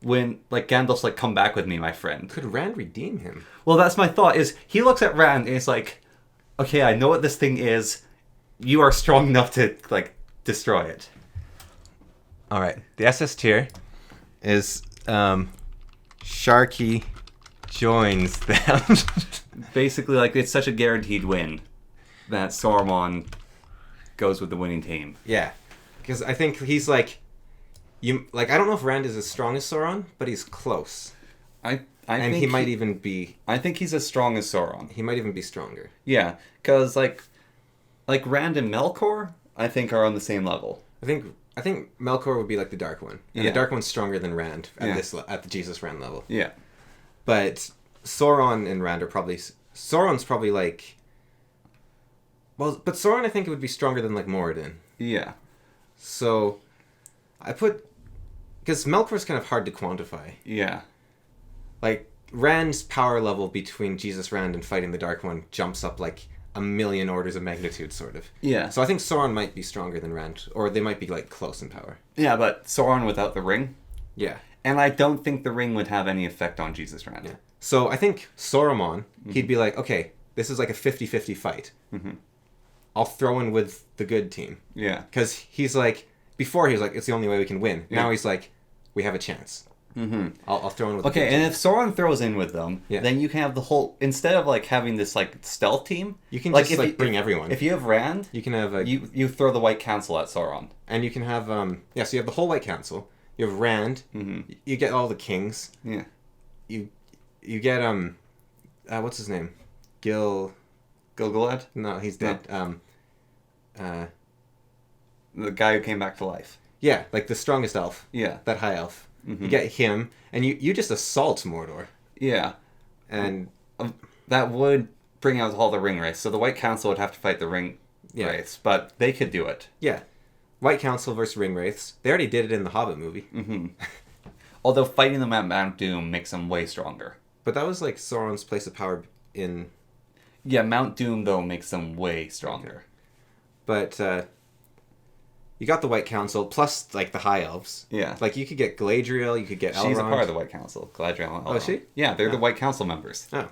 When, Gandalf's come back with me, my friend. Could Rand redeem him? Well, that's my thought, is he looks at Rand and he's like, okay, I know what this thing is. You are strong enough to, destroy it. All right. The SS tier is Sharky joins them. Basically, it's such a guaranteed win that Saruman goes with the winning team. Yeah. Because I think he's I don't know if Rand is as strong as Sauron, but he's close. I think he might even be... I think he's as strong as Sauron. He might even be stronger. Yeah, because, Rand and Melkor, I think, are on the same level. I think Melkor would be the Dark One. And the Dark One's stronger than Rand at the Jesus Rand level. Yeah. But Sauron and Rand are probably... Sauron's probably, Well, but Sauron I think it would be stronger than like Moradin. Yeah. So I put because Melkor's kind of hard to quantify. Yeah. Like Rand's power level between Jesus Rand and fighting the Dark One jumps up like a million orders of magnitude, sort of. Yeah. So I think Sauron might be stronger than Rand, or they might be like close in power. Yeah, but Sauron without the ring. Yeah. And I don't think the ring would have any effect on Jesus Rand. Yeah. So I think Saruman, he'd be like, okay, this is like a 50-50 fight. Mm-hmm. I'll throw in with the good team. Yeah. Because he's like, before he was like, it's the only way we can win. Yeah. Now he's like, we have a chance. Mm-hmm. I'll throw in with the Okay, good and team. if Sauron throws in with them, Yeah. then you can have the whole, instead of like having this like stealth team, You can like just if like you- bring everyone. If you have Rand, You can have a... you throw the White Council at Sauron. And you can have, so you have the whole White Council. You have Rand. Mm-hmm. You get all the kings. Yeah. You get, what's his name? Gilgalad? No, he's dead. The guy who came back to life. Yeah, like the strongest elf. Yeah. That high elf. Mhm. You get him, and you just assault Mordor. Yeah. And That would bring out all the ring race. So the White Council would have to fight the ring Yeah. race, but they could do it. yeah, White Council versus Ring Wraiths. They already did it in the Hobbit movie. Mm-hmm. Although fighting them at Mount Doom makes them way stronger. But that was like Sauron's place of power in... Yeah, Mount Doom, though, makes them way stronger. But you got the White Council, plus like the High Elves. Yeah. Like you could get Galadriel, you could get Elrond. She's a part of the White Council. Galadriel and Elrond. Oh, is she? Yeah, they're the Oh. White Council members. Oh,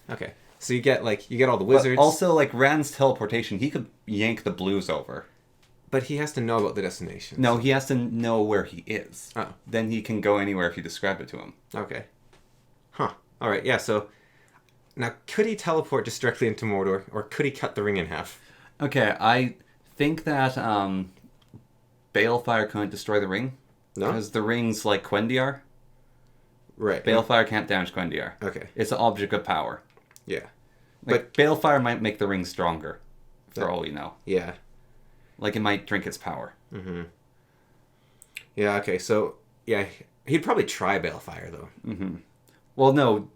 okay. So you get all the wizards. But also, like, Rand's teleportation, he could yank the blues over. But he has to know about the destination. No, he has to know where he is. Oh. Then he can go anywhere if you describe it to him. Okay. Huh. All right. Yeah. So now, could he teleport just directly into Mordor, or could he cut the ring in half? Okay, I think that Balefire couldn't destroy the ring. No. Because the ring's like Quendiar. Right. Balefire can't damage Quendiar. Okay. It's an object of power. Yeah. Like, Balefire might make the ring stronger, for Yeah. all we know. Yeah. Like, it might drink its power. Mm-hmm. Yeah. Okay. So yeah, he'd probably try Balefire though. Mm-hmm. Well, no,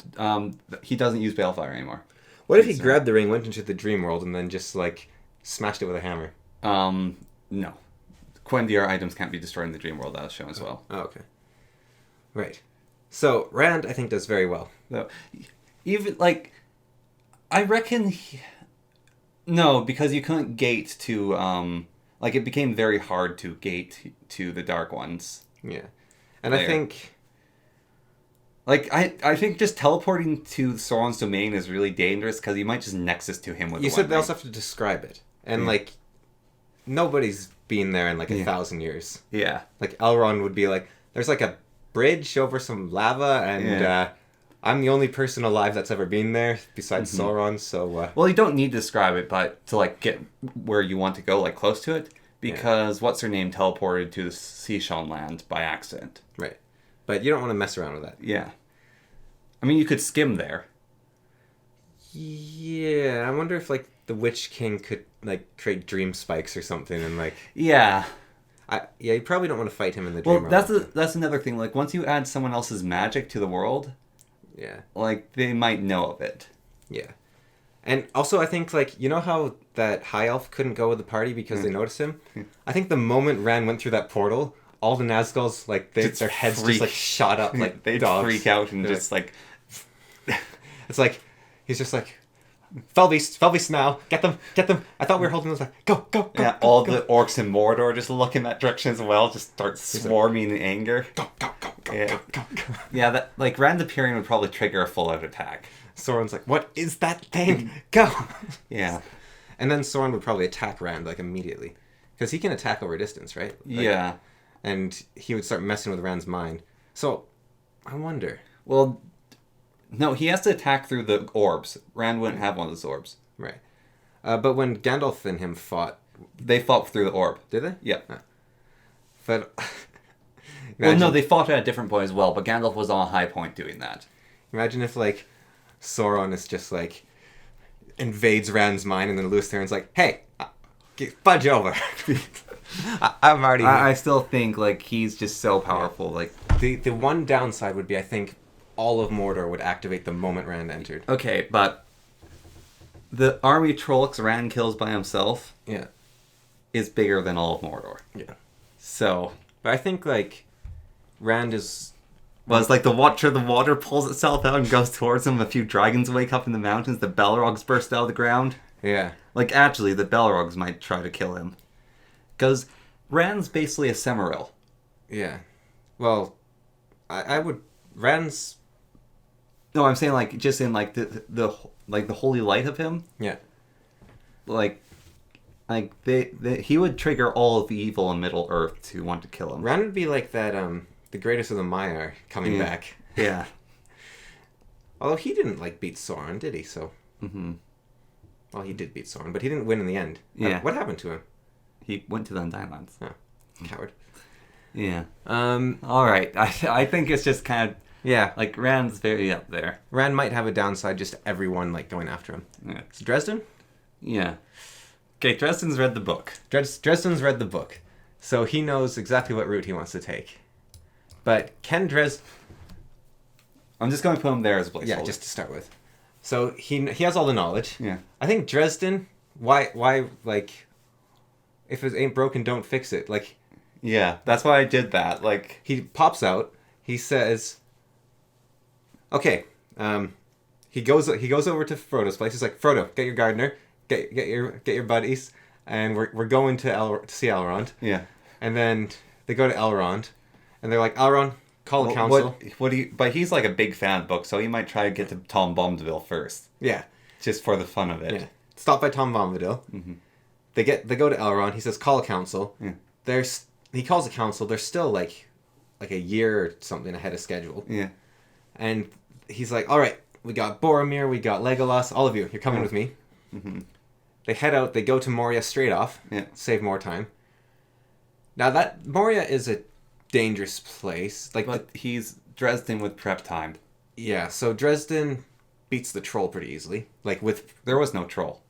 he doesn't use Balefire anymore. What if he So- grabbed the ring, went into the dream world, and then just like smashed it with a hammer? No. Quendiar items can't be destroyed in the dream world, that was shown as well. Oh, okay. Right. So Rand, I think, does very well. So, even, like, I reckon... No, because you couldn't gate to, like, it became very hard to gate to the Dark Ones. Yeah. And I There. think... Like, I think just teleporting to Sauron's domain is really dangerous, because you might just nexus to him with You the said One they Ring. also have to describe it. And, Yeah. like, nobody's been there in, like, Yeah. 1,000 years. Yeah. Like, Elrond would be like, there's, like, a bridge over some lava, and Yeah. I'm the only person alive that's ever been there, besides Mm-hmm. Sauron, so... Well, you don't need to describe it, but to, like, get where you want to go, like, close to it, because what's-her-name teleported to the Seashell land by accident. Right. But you don't want to mess around with that. Yeah. I mean, you could skim there. Yeah, I wonder if, like, the Witch King could, like, create dream spikes or something, and, like... Yeah. Yeah, you probably don't want to fight him in the dream Well, world. that's another thing. Like, once you add someone else's magic to the world, Yeah. like, they might know of it. Yeah. And also, I think, like, you know how that High Elf couldn't go with the party because they noticed him? I think the moment Rand went through that portal, all the Nazgul's, like, Just their heads freak. just, like, shot up like They'd dogs. freak out and They're just, like... It's like, he's just like, Fell beasts now, get them. I thought we were holding those back. Go. Yeah, go, all go. the orcs in Mordor just look in that direction as well, just start swarming in anger. Go. Yeah. Yeah, that, like, Rand appearing would probably trigger a full-out attack. Sauron's like, what is that thing? Go. Yeah. And then Sauron would probably attack Rand, like, immediately. Because he can attack over distance, right? Like, Yeah. And he would start messing with Rand's mind. So, I wonder. Well, no, he has to attack through the orbs. Rand wouldn't have one of those orbs. Right. But when Gandalf and him fought... They fought through the orb. Did they? Yeah. But... Well, no, they fought at a different point as well, but Gandalf was on a high point doing that. Imagine if, like, Sauron is just, like, invades Rand's mind, and then Lewis Theron's like, hey, fudge over. I'm already... I still think, like, he's just so powerful. Like, The one downside would be, I think, all of Mordor would activate the moment Rand entered. okay, but the army Trollocs Rand kills by himself Yeah. is bigger than all of Mordor. Yeah. So, But I think, like, Rand is... well, it's like the water pulls itself out and goes towards him. A few dragons wake up in the mountains. The Balrogs burst out of the ground. Yeah. Like, actually, the Balrogs might try to kill him. Because Rand's basically a Semiril. Yeah. Well, I would... Rand's... No, I'm saying, like, just in, like, the holy light of him. Yeah. Like he would trigger all of the evil in Middle Earth to want to kill him. Rand would be like that, the greatest of the Maiar coming back. Yeah. Although he didn't, like, beat Sauron, did he? So... Mm-hmm. Well, he did beat Sauron, but he didn't win in the end. Yeah. What happened to him? He went to the Undying Lands. Oh, coward. Yeah. All right. I think it's just kind of... Yeah. Like, Rand's very up there. Rand might have a downside, just everyone, like, going after him. Yeah. So Dresden? Yeah. Okay, Dresden's read the book. Dresden's read the book, so he knows exactly what route he wants to take. But can Dresden... I'm just going to put him there as a placeholder. Yeah, just to start with. So he has all the knowledge. Yeah. I think Dresden, why, like, if it ain't broken, don't fix it. Like... Yeah, that's why I did that. Like... He pops out, he says... Okay, he goes over to Frodo's place. He's like, Frodo, get your gardener, get your buddies, and we're going to see Elrond. Yeah. And then they go to Elrond, and they're like, Elrond, call a council. But he's like a big fan of the book, so he might try to get to Tom Bombadil first. Yeah. Just for the fun of it. Yeah. Stop by Tom Bombadil. Mm-hmm. They go to Elrond. He says, call a council. Yeah. He calls a council. They're still like a year or something ahead of schedule. Yeah. And he's like, all right, we got Boromir, we got Legolas, all of you, you're coming with me. Mm-hmm. They head out, they go to Moria straight off, save more time. Now that Moria is a dangerous place. But he's Dresden with prep time. Yeah, so Dresden beats the troll pretty easily. There was no troll.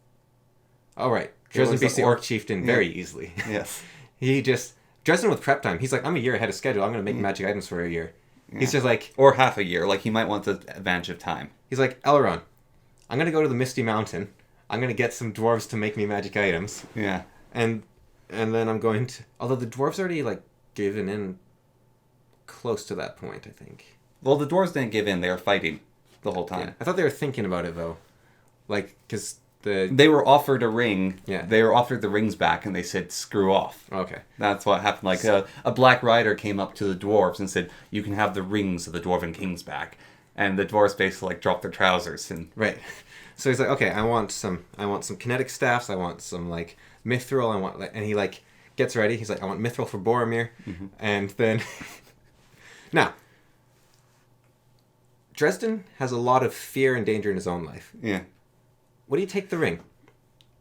Oh, right. Dresden beats the Orc Chieftain very easily. Yes. Dresden with prep time, he's like, I'm a year ahead of schedule, I'm going to make magic items for a year. Yeah. He's just like... Or half a year. Like, he might want the advantage of time. He's like, Elrond, I'm going to go to the Misty Mountain. I'm going to get some dwarves to make me magic items. Yeah. And then I'm going to... Although the dwarves already, like, given in close to that point, I think. Well, the dwarves didn't give in. They were fighting the whole time. Yeah. I thought they were thinking about it, though. Like, because... They were offered a ring. Yeah. They were offered the rings back, and they said, screw off. Okay. That's what happened. Like, a Black Rider came up to the dwarves and said, you can have the rings of the Dwarven Kings back. And the dwarves basically, like, dropped their trousers. And right. So he's like, okay, I want some kinetic staffs. I want some, like, mithril. And he, like, gets ready. He's like, I want mithril for Boromir. Mm-hmm. And then... Now, Dresden has a lot of fear and danger in his own life. Yeah. Would he take the ring?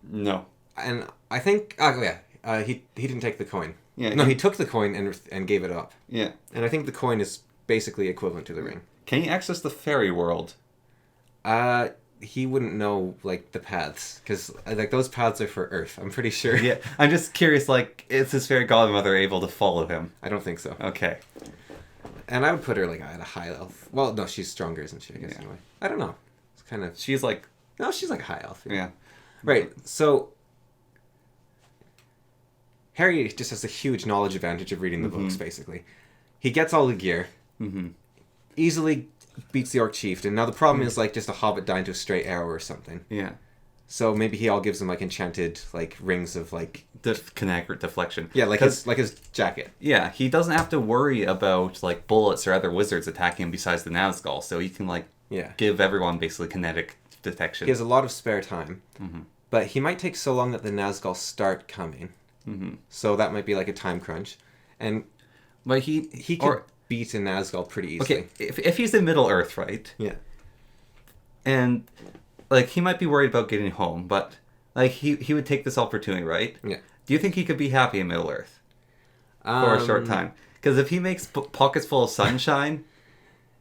No. And I think... Oh, yeah. He didn't take the coin. Yeah. No, he took the coin and gave it up. Yeah. And I think the coin is basically equivalent to the ring. Can he access the fairy world? He wouldn't know, like, the paths. Because, like, those paths are for Earth. I'm pretty sure. Yeah. I'm just curious, like, is his fairy godmother able to follow him? I don't think so. Okay. And I would put her, like, at a high elf. Well, no, she's stronger, isn't she, I guess, anyway. I don't know. It's kind of... She's, like... No, she's like a high elf. Yeah. Right, so... Harry just has a huge knowledge advantage of reading the books, basically. He gets all the gear. Mm-hmm. Easily beats the Orc Chieftain. Now, the problem is, like, just a hobbit dying to a straight arrow or something. Yeah. So maybe he all gives him, like, enchanted, like, rings of, like... Kinetic deflection. Yeah, like his jacket. Yeah, he doesn't have to worry about, like, bullets or other wizards attacking him besides the Nazgul, so he can, like, give everyone basically kinetic detection. He has a lot of spare time. Mm-hmm. But he might take so long that the Nazgul start coming. Mm-hmm. So that might be, like, a time crunch. And... But he could beat a Nazgul pretty easily. Okay, if he's in Middle-earth, right? Yeah. And, like, he might be worried about getting home, but, like, he would take this opportunity, right? Yeah. Do you think he could be happy in Middle-earth? For a short time? Because if he makes pockets full of sunshine,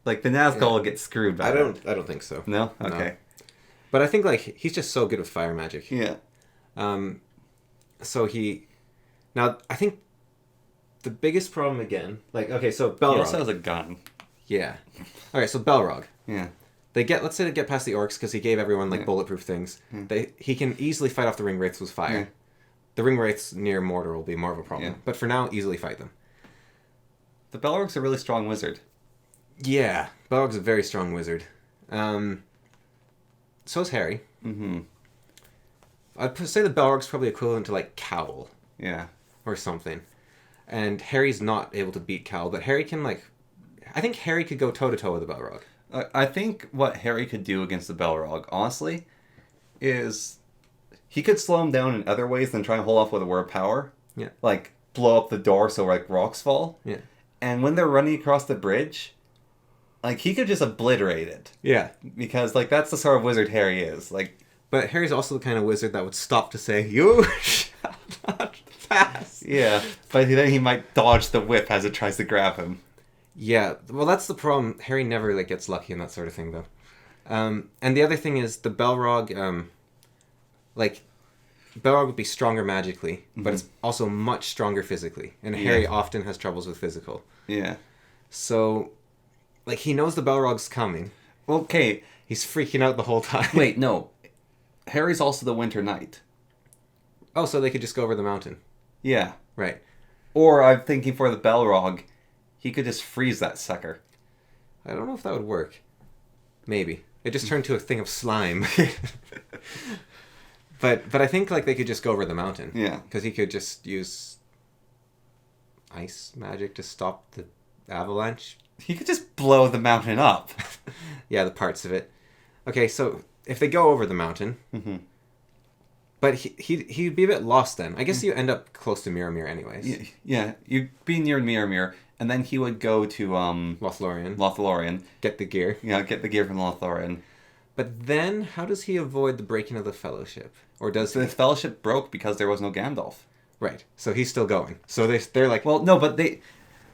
like, the Nazgul will get screwed by I don't think so. No? Okay. No. But I think, like, he's just so good with fire magic. Yeah. So he... Now, I think the biggest problem again... Like, okay, so Balrog. He also has a gun. Yeah. Okay, so Balrog. Yeah. let's say they get past the orcs because he gave everyone like Yeah. bulletproof things. Yeah. He can easily fight off the ring wraiths with fire. Yeah. The ring wraiths near Mordor will be more of a problem, Yeah. but for now, easily fight them. The Balrog's a really strong wizard. Yeah, Balrog's a very strong wizard. So is Harry. Mm-hmm. I'd say the Balrog's probably equivalent to like Cowl Yeah. or something. And Harry's not able to beat Cowl, but Harry can like... I think Harry could go toe-to-toe with the Balrog. I think what Harry could do against the Balrog, honestly, is he could slow him down in other ways than try and hold off with a word of power. Yeah. Like, blow up the door so, like, rocks fall. Yeah. And when they're running across the bridge, like, he could just obliterate it. Yeah. Because, like, that's the sort of wizard Harry is. Like, But Harry's also the kind of wizard that would stop to say, "You shall not pass." yeah. But then he might dodge the whip as it tries to grab him. Yeah, well, that's the problem. Harry never like gets lucky in that sort of thing, though. And the other thing is the Balrog, Balrog would be stronger magically, but it's also much stronger physically. And Harry often has troubles with physical. Yeah. So, like, he knows the Balrog's coming. Okay. He's freaking out the whole time. Wait, no. Harry's also the Winter Knight. Oh, so they could just go over the mountain. Yeah. Right. Or I'm thinking for the Balrog, he could just freeze that sucker. I don't know if that would work. Maybe. It just turned to a thing of slime. But I think like they could just go over the mountain. Yeah. Because he could just use ice magic to stop the avalanche. He could just blow the mountain up. Yeah, the parts of it. Okay, so if they go over the mountain, but he'd be a bit lost then. I guess you end up close to Mirror anyways. Yeah, you'd be near Mirror, and then he would go to Lothlorien. Get the gear. Yeah, get the gear from Lothlorien. But then, how does he avoid the breaking of the Fellowship? Or does the Fellowship broke because there was no Gandalf. Right, so he's still going. So they're like... Well, no, but they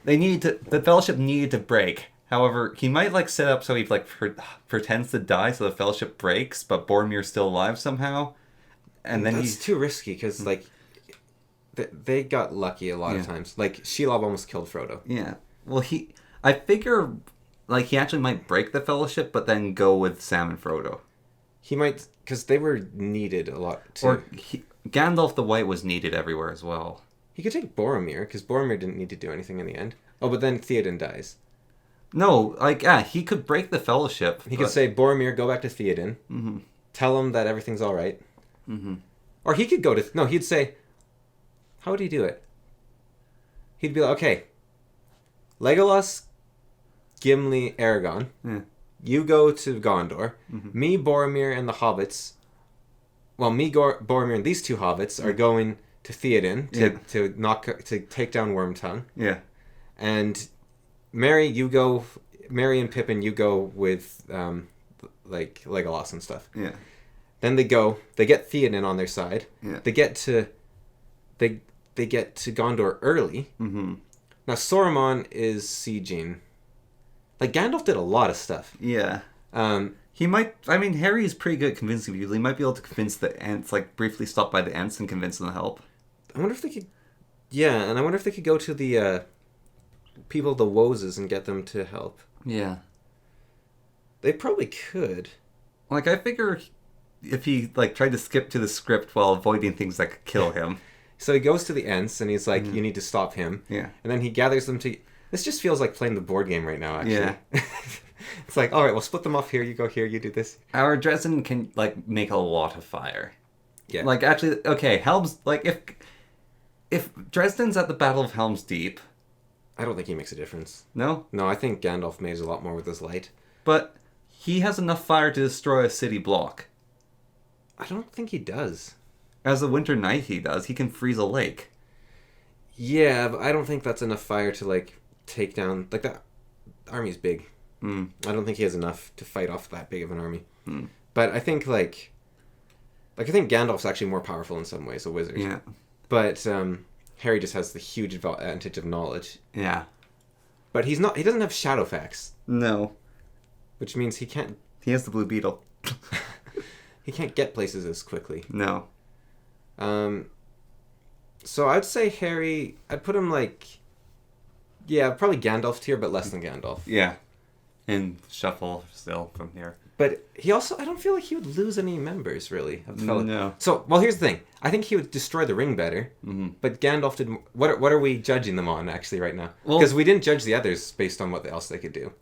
needed to... The Fellowship needed to break. However, he might like set up so he like pretends to die so the Fellowship breaks, but Boromir's still alive somehow. And then That's too risky, because like... They got lucky a lot of times. Like, Shelob almost killed Frodo. Yeah. Well, I figure... Like, he actually might break the Fellowship, but then go with Sam and Frodo. He might... Because they were needed a lot, too. Or Gandalf the White was needed everywhere as well. He could take Boromir, because Boromir didn't need to do anything in the end. Oh, but then Theoden dies. No, like, he could break the Fellowship. He could say, Boromir, go back to Theoden. Mm-hmm. Tell him that everything's all right. Mm-hmm. Or he could go to... No, he'd say... How would he do it? He'd be like, okay, Legolas, Gimli, Aragorn, you go to Gondor. Me, Boromir, and the hobbits... Well, me, Boromir, and these two hobbits are going to Theoden to take down Wormtongue. Yeah. And Merry and Pippin, you go with like Legolas and stuff. Yeah. Then they get Theoden on their side. Yeah. They get to Gondor early. Mm-hmm. Now Saruman is sieging. Like, Gandalf did a lot of stuff. Yeah. He might... I mean, Harry is pretty good at convincing people. He might be able to convince the Ents, like, briefly stop by the Ents and convince them to help. I wonder if they could... Yeah, and I wonder if they could go to the people, the Woses, and get them to help. Yeah. They probably could. Like, I figure if he, like, tried to skip to the script while avoiding things that could kill him... So he goes to the Ents, and he's like, you need to stop him. Yeah. And then he gathers them to... This just feels like playing the board game right now, actually. Yeah. It's like, all right, we'll split them off here. You go here, you do this. Our Dresden can, like, make a lot of fire. Yeah. Like, actually, okay, Helm's... Like, if Dresden's at the Battle of Helm's Deep... I don't think he makes a difference. No? No, I think Gandalf makes a lot more with his light. But he has enough fire to destroy a city block. I don't think he does. As a Winter Knight, he does. He can freeze a lake. Yeah, but I don't think that's enough fire to, like, take down... Like, that army's big. I don't think he has enough to fight off that big of an army. But I think, I think Gandalf's actually more powerful in some ways, a wizard. Yeah. But Harry just has the huge advantage of knowledge. Yeah. But he doesn't have Shadowfax. No. Which means he can't... He has the Blue Beetle. He can't get places as quickly. No. So I'd say Harry... I'd put him, Yeah, probably Gandalf tier, but less than Gandalf. Yeah. And shuffle still from here. But he also, I don't feel like he would lose any members, really. Of the fellow. No. So, well, here's the thing. I think he would destroy the ring better, but Gandalf did... What are we judging them on, actually, right now? Because we didn't judge the others based on what else they could do.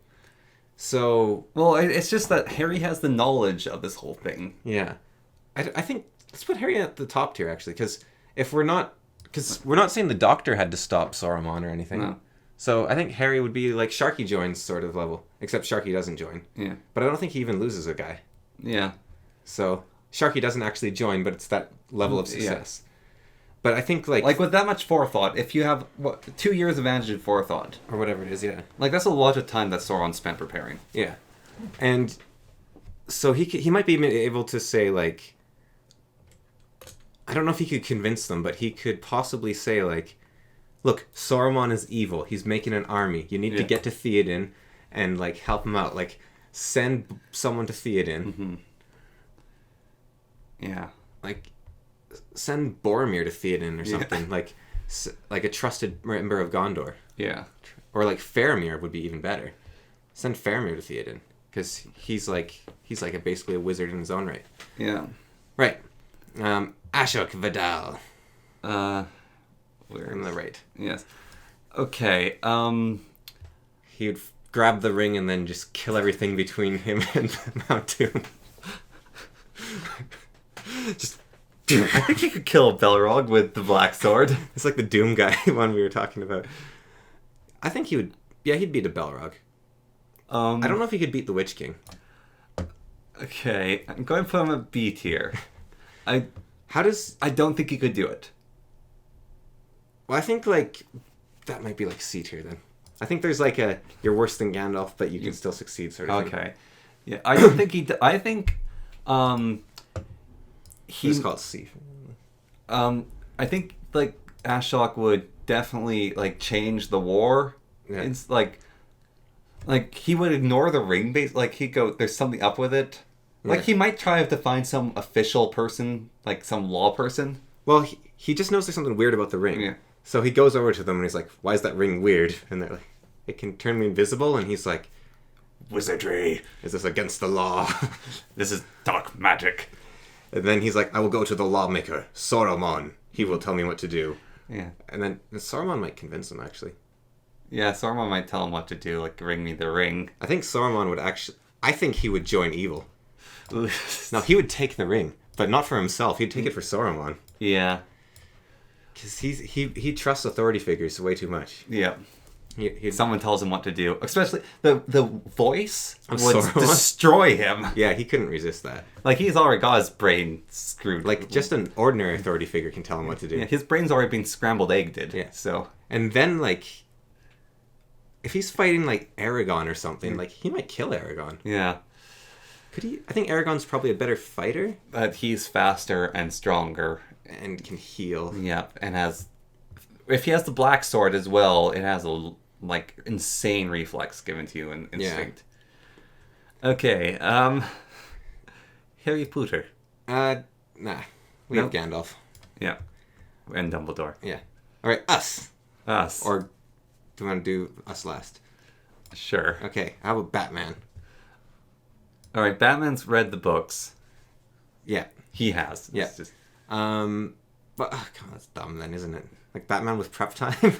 So... Well, it's just that Harry has the knowledge of this whole thing. Yeah. I think... Let's put Harry at the top tier, actually, because if we're not... Because we're not saying the Doctor had to stop Saruman or anything. No. So I think Harry would be like Sharky joins sort of level. Except Sharky doesn't join. Yeah. But I don't think he even loses a guy. Yeah. So Sharky doesn't actually join, but it's that level of success. Yeah. But I think like with that much forethought, if you have 2 years advantage in forethought. Or whatever it is, yeah. Like that's a lot of time that Sauron spent preparing. Yeah. And so he might be able to say like... I don't know if he could convince them, but he could possibly say like... Look, Saruman is evil. He's making an army. You need to get to Theoden and, like, help him out. Like, send someone to Theoden. Mm-hmm. Yeah. Like, send Boromir to Theoden or something. Like a trusted member of Gondor. Yeah. Or, like, Faramir would be even better. Send Faramir to Theoden. Because he's basically a wizard in his own right. Yeah. Right. Ashok Vidal. Where on the right. Yes. Okay. He would grab the ring and then just kill everything between him and Mount Doom. Just. I think you could kill Balrog with the black sword. It's like the Doom guy one we were talking about. I think he would. Yeah, he'd beat a Balrog. I don't know if he could beat the Witch King. Okay, I'm going to put him at B tier. I don't think he could do it. Well, I think, like, that might be, like, C tier, then. I think there's, like, you're worse than Gandalf, but you can still succeed sort of thing. Okay. Yeah, I don't think I think, He's called C. I think, like, Ashok would definitely, like, change the war. Yeah. It's, like, he would ignore the ring base. Like, he'd go, there's something up with it. Like, he might try to find some official person, like, some law person. Well, he just knows there's something weird about the ring. Yeah. So he goes over to them and he's like, why is that ring weird? And they're like, it can turn me invisible. And he's like, wizardry. Is this against the law? This is dark magic. And then he's like, I will go to the lawmaker, Saruman. He will tell me what to do. Yeah. And then Saruman might convince him, actually. Yeah, Saruman might tell him what to do, like, ring me the ring. I think Saruman would actually... I think he would join evil. Now, he would take the ring, but not for himself. He'd take it for Saruman. Yeah. Because he trusts authority figures way too much. Yeah. Someone tells him what to do. Especially the voice would destroy him. Yeah, he couldn't resist that. Like, he's already got his brain screwed. Like, just an ordinary authority figure can tell him what to do. Yeah, his brain's already been scrambled egged. Yeah. So. And then, like, if he's fighting, like, Aragorn or something, like, he might kill Aragorn. Yeah. Could he? I think Aragorn's probably a better fighter. But he's faster and stronger. And can heal. Yeah, and has... If he has the black sword as well, it has a, like, insane reflex given to you in instinct. Yeah. Okay, Harry Potter. Nah. We have Gandalf. Yeah. And Dumbledore. Yeah. Alright, us. Us. Or do you want to do us last? Sure. Okay, how about Batman? Alright, Batman's read the books. Yeah. He has. Yeah. Just... But come on, that's dumb then, isn't it? Like Batman with prep time?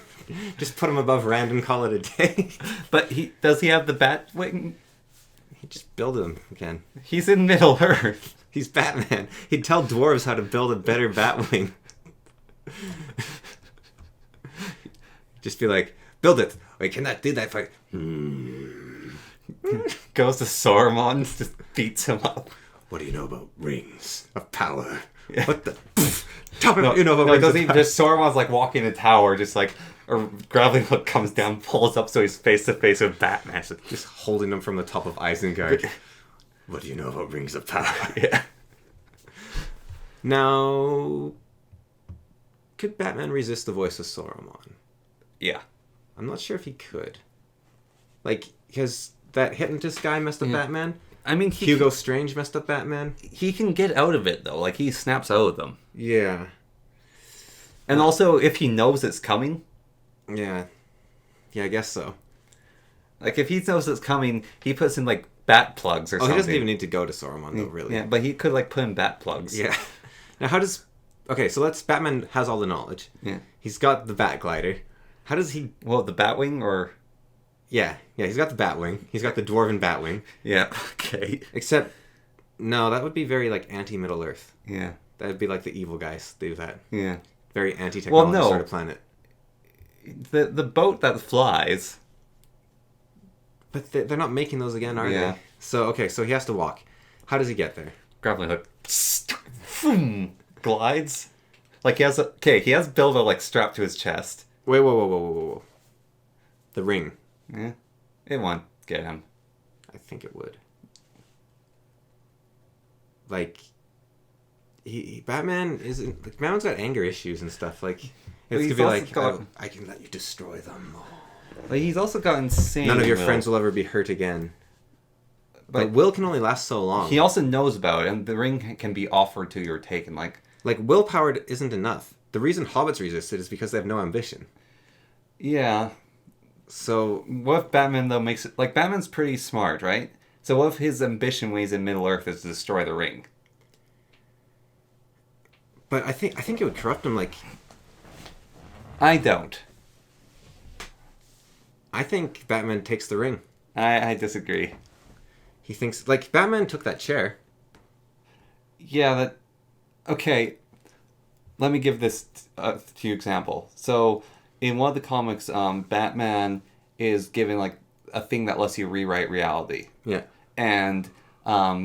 Just put him above Rand and call it a day. But does he have the Batwing? He just build him again. He's in Middle Earth. He's Batman. He'd tell dwarves how to build a better Batwing. Just be like, build it. Wait, can that do that fight? Goes to Saruman, just beats him up. What do you know about rings of power? Yeah. What the? Tell me what you know about rings of power. Just Saruman's like walking in a tower, just like a grappling hook comes down, pulls up so he's face to face with Batman. Just holding him from the top of Isengard. What do you know about rings of power? Yeah. Now, could Batman resist the voice of Saruman? Yeah. I'm not sure if he could. Like, because that hypnotist guy messed up Batman. I mean, Hugo Strange messed up Batman. He can get out of it, though. Like, he snaps out of them. Yeah. And also, if he knows it's coming... Yeah. Yeah, I guess so. Like, if he knows it's coming, he puts in, like, bat plugs or Oh, something. he doesn't even need to go to Saruman, though, really. Yeah, but he could, like, put in bat plugs. Yeah. Now, how does... Okay, so Batman has all the knowledge. Yeah. He's got the bat glider. How does he... Well, the Batwing, or... Yeah, he's got the Batwing. He's got the Dwarven Batwing. Yeah, okay. Except, no, that would be very, like, anti-Middle-earth. Yeah. That would be like the evil guys do that. Yeah. Very anti-technology sort of planet. The boat that flies... But they're not making those again, are Yeah. they? So, okay, so he has to walk. How does he get there? Grappling hook. Glides. Like, he has Bilbo, like, strapped to his chest. Wait, whoa. The ring. Yeah. It won't get him. I think it would. Like, Batman isn't... Like, Batman's got anger issues and stuff. Like, it's to be like, I can let you destroy them. But he's also got insane None of your will. friends will ever be hurt again. But will can only last so long. He also knows about it, and the ring can be offered to you or taken. Like willpower isn't enough. The reason hobbits resist it is because they have no ambition. Yeah. So what if Batman, though, makes it... Like, Batman's pretty smart, right? So what if his ambition when he's in Middle-earth is to destroy the ring? But I think it would corrupt him, like... I don't. I think Batman takes the ring. I disagree. He thinks... Like, Batman took that chair. Yeah, that... Okay. Let me give this to you example. So, in one of the comics, Batman is given, like, a thing that lets you rewrite reality. Yeah. And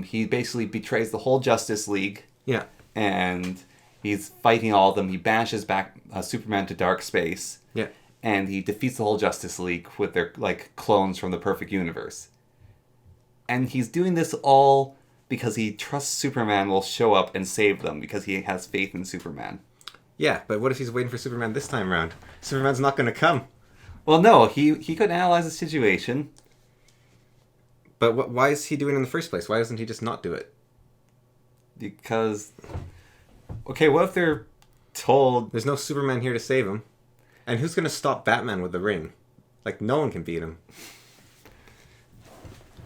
he basically betrays the whole Justice League. Yeah. And he's fighting all of them. He banishes back Superman to dark space. Yeah. And he defeats the whole Justice League with their, like, clones from the perfect universe. And he's doing this all because he trusts Superman will show up and save them because he has faith in Superman. Yeah, but what if he's waiting for Superman this time around? Superman's not going to come. Well, no, he could analyze the situation. But why is he doing it in the first place? Why doesn't he just not do it? Because... Okay, what if they're told... There's no Superman here to save him. And who's going to stop Batman with the ring? Like, no one can beat him.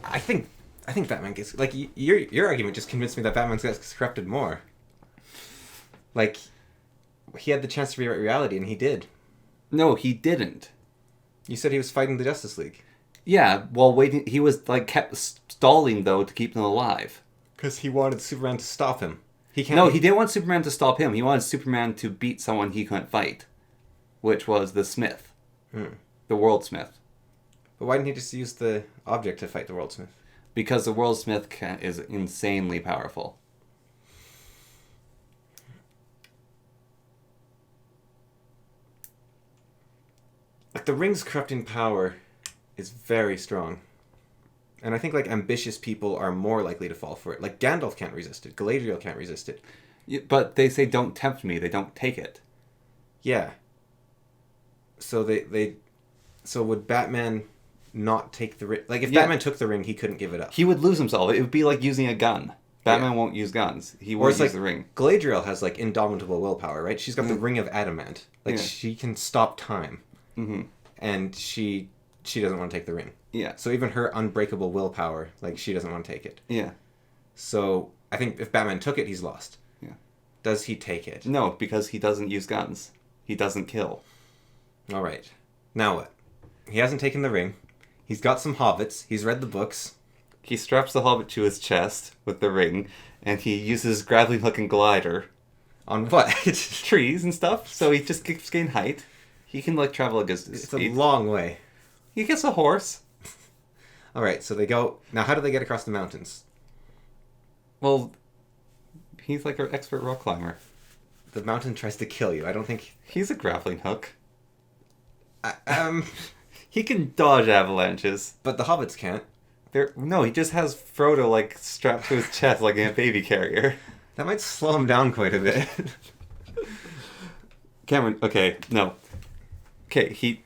I think Batman gets... Like, your argument just convinced me that Batman gets corrupted more. Like, he had the chance to rewrite reality, and he did. No, he didn't. You said he was fighting the Justice League. Yeah, while waiting... He was, like, kept stalling, though, to keep them alive. Because he wanted Superman to stop him. He didn't want Superman to stop him. He wanted Superman to beat someone he couldn't fight. Which was the Smith. The World Smith. But why didn't he just use the object to fight the World Smith? Because the World Smith is insanely powerful. Like, the ring's corrupting power is very strong. And I think, like, ambitious people are more likely to fall for it. Like, Gandalf can't resist it. Galadriel can't resist it. But they say, don't tempt me. They don't take it. Yeah. So So would Batman not take the ring? Like, if Batman took the ring, he couldn't give it up. He would lose himself. It would be like using a gun. Batman won't use guns. He won't use the ring. Galadriel has, like, indomitable willpower, right? She's got the ring of adamant. Like, she can stop time. Mm-hmm. And she doesn't want to take the ring. Yeah. So even her unbreakable willpower, like, she doesn't want to take it. Yeah. So I think if Batman took it, he's lost. Yeah. Does he take it? No, because he doesn't use guns. He doesn't kill. All right. Now what? He hasn't taken the ring. He's got some hobbits. He's read the books. He straps the hobbit to his chest with the ring, and he uses grappling hook and glider. On what? Trees and stuff, so he just keeps gaining height. He can, like, travel a distance. It's a long way. He gets a horse. All right, so they go... Now, how do they get across the mountains? Well, he's like an expert rock climber. The mountain tries to kill you. I don't think... He's a grappling hook. He can dodge avalanches. But the hobbits can't. No, he just has Frodo, like, strapped to his chest like a baby carrier. That might slow him down quite a bit. Cameron, okay, no. Okay, he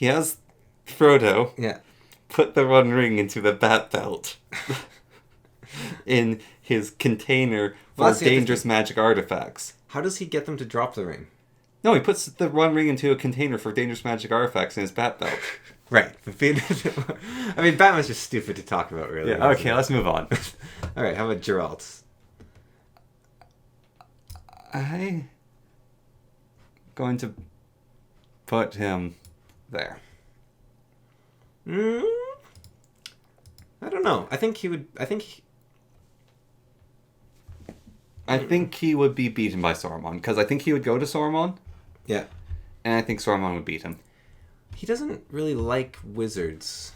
has Frodo put the One Ring into the Bat Belt in his container for dangerous magic artifacts. How does he get them to drop the ring? No, he puts the One Ring into a container for dangerous magic artifacts in his Bat Belt. Right. I mean, Batman's just stupid to talk about, really. Yeah. Okay, let's move on. All right. How about Geralt? I going to put him there. I don't know. I think he would. I think he would be beaten by Saruman because I think he would go to Saruman, yeah. and I think Saruman would beat him. He doesn't really like wizards.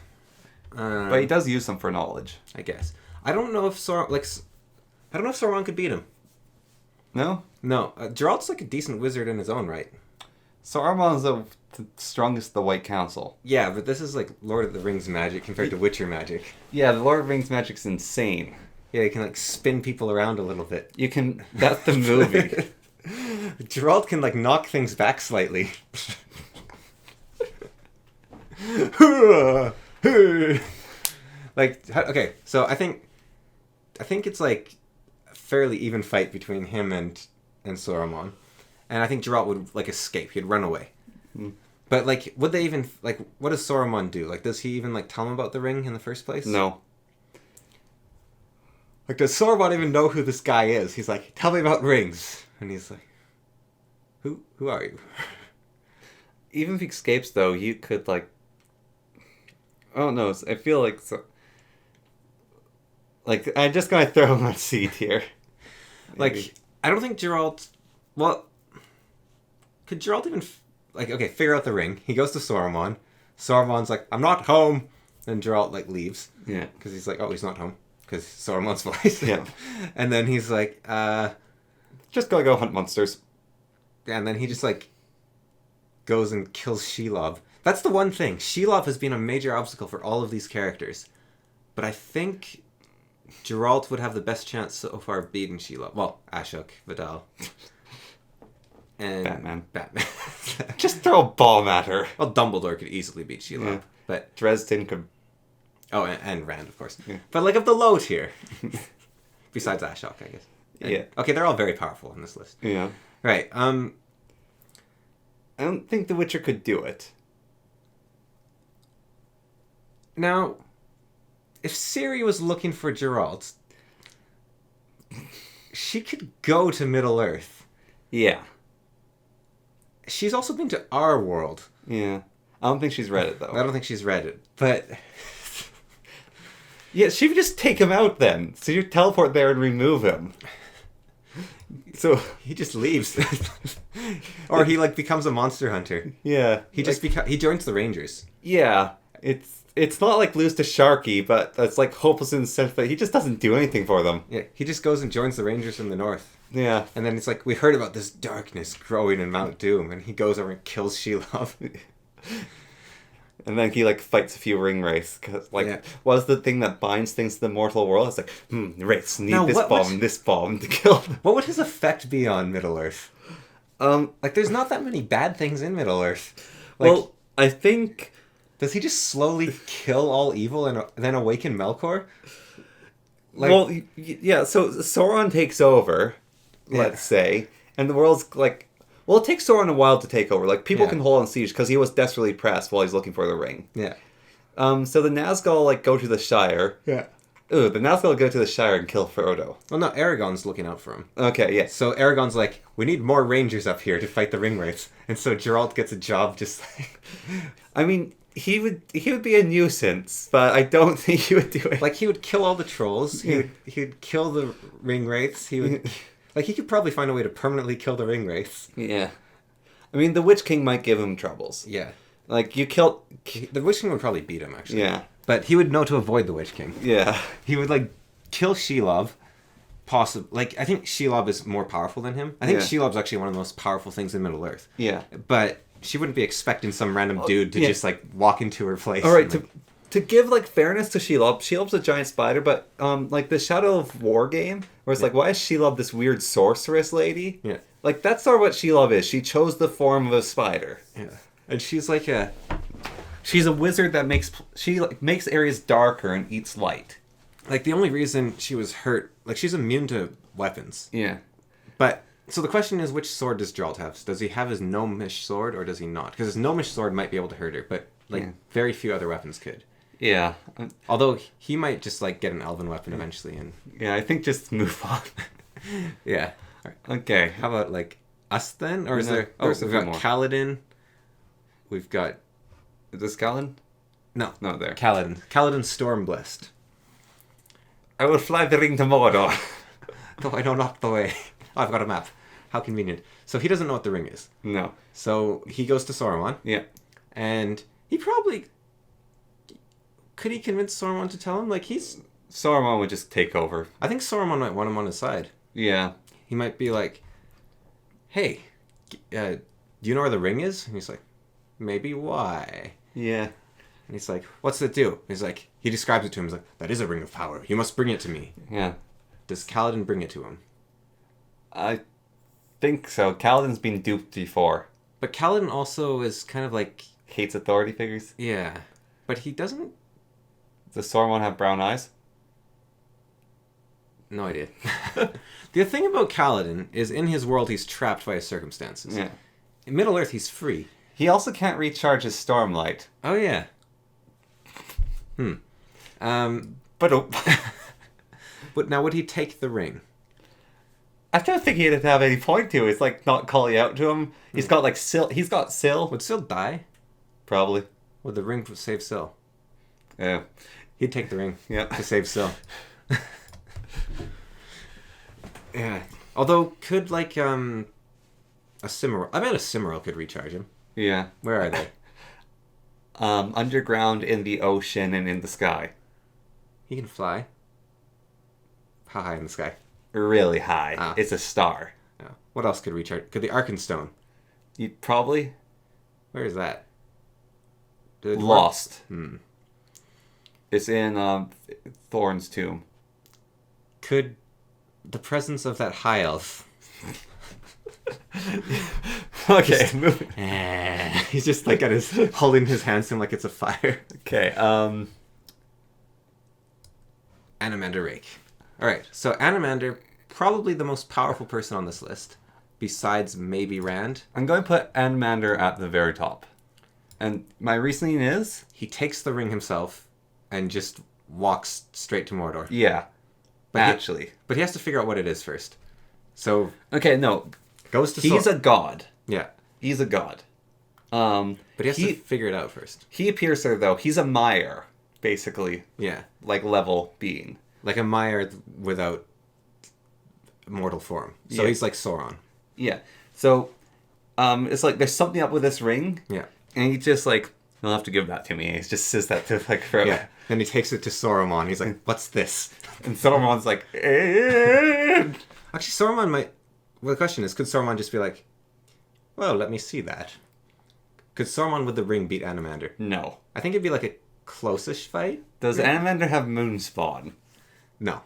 But he does use them for knowledge. I guess. I don't know if Sauron could beat him. No? No. Geralt's like a decent wizard in his own right. Saruman's the strongest of the White Council. Yeah, but this is like Lord of the Rings magic compared to Witcher magic. Yeah, the Lord of the Rings magic's insane. Yeah, you can like spin people around a little bit. You can... That's the movie. Geralt can like knock things back slightly. Like, okay, so I think it's like a fairly even fight between him and Saruman, and I think Geralt would like escape. He'd run away. But like, would they even like? What does Saruman do? Like, does he even like tell him about the ring in the first place? No. Like, does Saruman even know who this guy is? He's like, tell me about rings, and he's like, who are you? Even if he escapes, though, you could like. Oh no! I feel like so. Like, I'm just gonna throw him on a seat here. Like, Maybe. I don't think Geralt... Well, could Geralt even... Like, okay, figure out the ring. He goes to Saruman. Saruman's like, I'm not home. Then Geralt, like, leaves. Yeah. Because he's like, oh, he's not home. Because Saruman's voice. Yeah. And then he's like, Just gotta go hunt monsters. and then he just, like, goes and kills Shelob. That's the one thing. Shelob has been a major obstacle for all of these characters. But I think... Geralt would have the best chance so far of beating Shelob. Well, Ashok, Vidal. And Batman. Just throw a bomb at her. Well, Dumbledore could easily beat Shelob. Yeah. But Dresden could... oh, and Rand, of course. Yeah. But like of the low tier. Besides Ashok, I guess. And, yeah. Okay, they're all very powerful on this list. Yeah. Right. I don't think The Witcher could do it. Now... If Ciri was looking for Geralt, she could go to Middle-earth. Yeah. She's also been to our world. Yeah. I don't think she's read it, though. I don't think she's read it, but... Yeah, she would just take him out then. So you teleport there and remove him. So... He just leaves. Or he, like, becomes a monster hunter. Yeah. He just he joins the Rangers. Yeah. It's not like lose to Sharky, but it's like hopeless in the sense that he just doesn't do anything for them. Yeah, he just goes and joins the Rangers in the north. Yeah. And then it's like, we heard about this darkness growing in Mount Doom, and he goes over and kills Shelob. And then he like fights a few ring wraiths, because like, what's the thing that binds things to the mortal world? It's like, wraiths need now, this bomb to kill them. What would his effect be on Middle-earth? Like, there's not that many bad things in Middle-earth. Like, well, I think... Does he just slowly kill all evil and then awaken Melkor? Like, well, yeah, so Sauron takes over, let's say, and the world's like... Well, it takes Sauron a while to take over. Like, people can hold on siege because he was desperately pressed while he's looking for the ring. Yeah. So the Nazgul, like, go to the Shire. Yeah. Ooh, the Nazgul go to the Shire and kill Frodo. Well, no, Aragorn's looking out for him. Okay, yeah. So Aragorn's like, we need more rangers up here to fight the ringwraiths. And so Geralt gets a job just like... I mean... He would be a nuisance, but I don't think he would do it. Like, he would kill all the trolls. He would kill the ringwraiths. He would... Like, he could probably find a way to permanently kill the ringwraiths. Yeah. I mean, the Witch King might give him troubles. Yeah. Like, you killed... The Witch King would probably beat him, actually. Yeah. But he would know to avoid the Witch King. Yeah. He would, like, kill Shelob. Possibly. Like, I think Shelob is more powerful than him. I think Shelob's actually one of the most powerful things in Middle-earth. Yeah. But... She wouldn't be expecting some random dude to just, like, walk into her place. All right, to give, like, fairness to Shelob, Shelob's a giant spider, but, like, the Shadow of War game, where it's like, why is Shelob this weird sorceress lady? Yeah. Like, that's sort of what Shelob is. She chose the form of a spider. Yeah. And she's like a... She's a wizard that makes areas darker and eats light. Like, the only reason she was hurt... Like, she's immune to weapons. Yeah. But So the question is, which sword does Geralt have? Does he have his gnomish sword, or does he not? Because his gnomish sword might be able to hurt her, but very few other weapons could. Yeah. Although he might just like get an elven weapon eventually, and Yeah, I think just move on. yeah. Okay. How about like us then, or is No, there? Oh, there's a we've few got more. Kaladin. We've got Is this Callan? no there. Kaladin. Kaladin Stormblessed. I will fly the ring to Mordor. Though I know not the way. Oh, I've got a map. How convenient. So he doesn't know what the ring is. No. So he goes to Sauron, Yeah. and he probably could he convince Sauron to tell him? Like he's, Saruman would just take over. I think Sauron might want him on his side. Yeah. He might be like, "Hey, do you know where the ring is?" And he's like, "Maybe why?" Yeah. And he's like, "What's it do?" And he's like, he describes it to him. He's like, "That is a ring of power. You must bring it to me." Yeah. Does Kaladin bring it to him? I think so. Kaladin's been duped before. But Kaladin also is kind of like, Hates authority figures. yeah, but he doesn't. Does Sauron have brown eyes? No idea. The thing about Kaladin is, in his world, he's trapped by his circumstances. Yeah. In Middle Earth, he's free. He also can't recharge his Stormlight. Oh yeah. But But now, would he take the ring? I don't think he'd have any point to. It's like not calling out to him. He's got like Syl. He's got Syl. Would Syl die? Probably. Would the ring save Syl? Yeah. He'd take the ring. Yeah. To save Syl. Yeah. Although, could like a Cimmeral? I bet a Cimmeral could recharge him. Yeah. Where are they? Underground, in the ocean, and in the sky. He can fly. How high in the sky? Really high. Ah. It's a star. Yeah. What else could recharge? Could the Arkenstone? You probably Where is that? Did it work? lost. Hmm. It's in Thorn's tomb. Could the presence of that high elf? Okay. He's just like at his holding his hands to him like it's a fire. Okay. Animander Rake. All right, so Animander, probably the most powerful person on this list, besides maybe Rand. I'm going to put Anmander at the very top. And my reasoning is... He takes the ring himself and just walks straight to Mordor. Yeah. But actually. But he has to figure out what it is first. So Okay, no. goes to He's a god. yeah, He's a god. but he has to figure it out first. He appears there, though. He's a Mire, basically. Yeah, Like, level being. like a Mire without mortal form. So Yeah. he's like Sauron. Yeah. So, it's like, there's something up with this ring. Yeah. And he just, like, you'll have to give that to me. He just says that to, like, forever. Yeah. Then he takes it to Saruman. He's like, "What's this?" And Saruman's like, "Eh." Actually, Saruman might... Well, the question is, could Saruman just be like, "Well, let me see that." Could Saruman with the ring beat Animander? No. I think it'd be like a close-ish fight. Does Anmander have Moonspawn? No.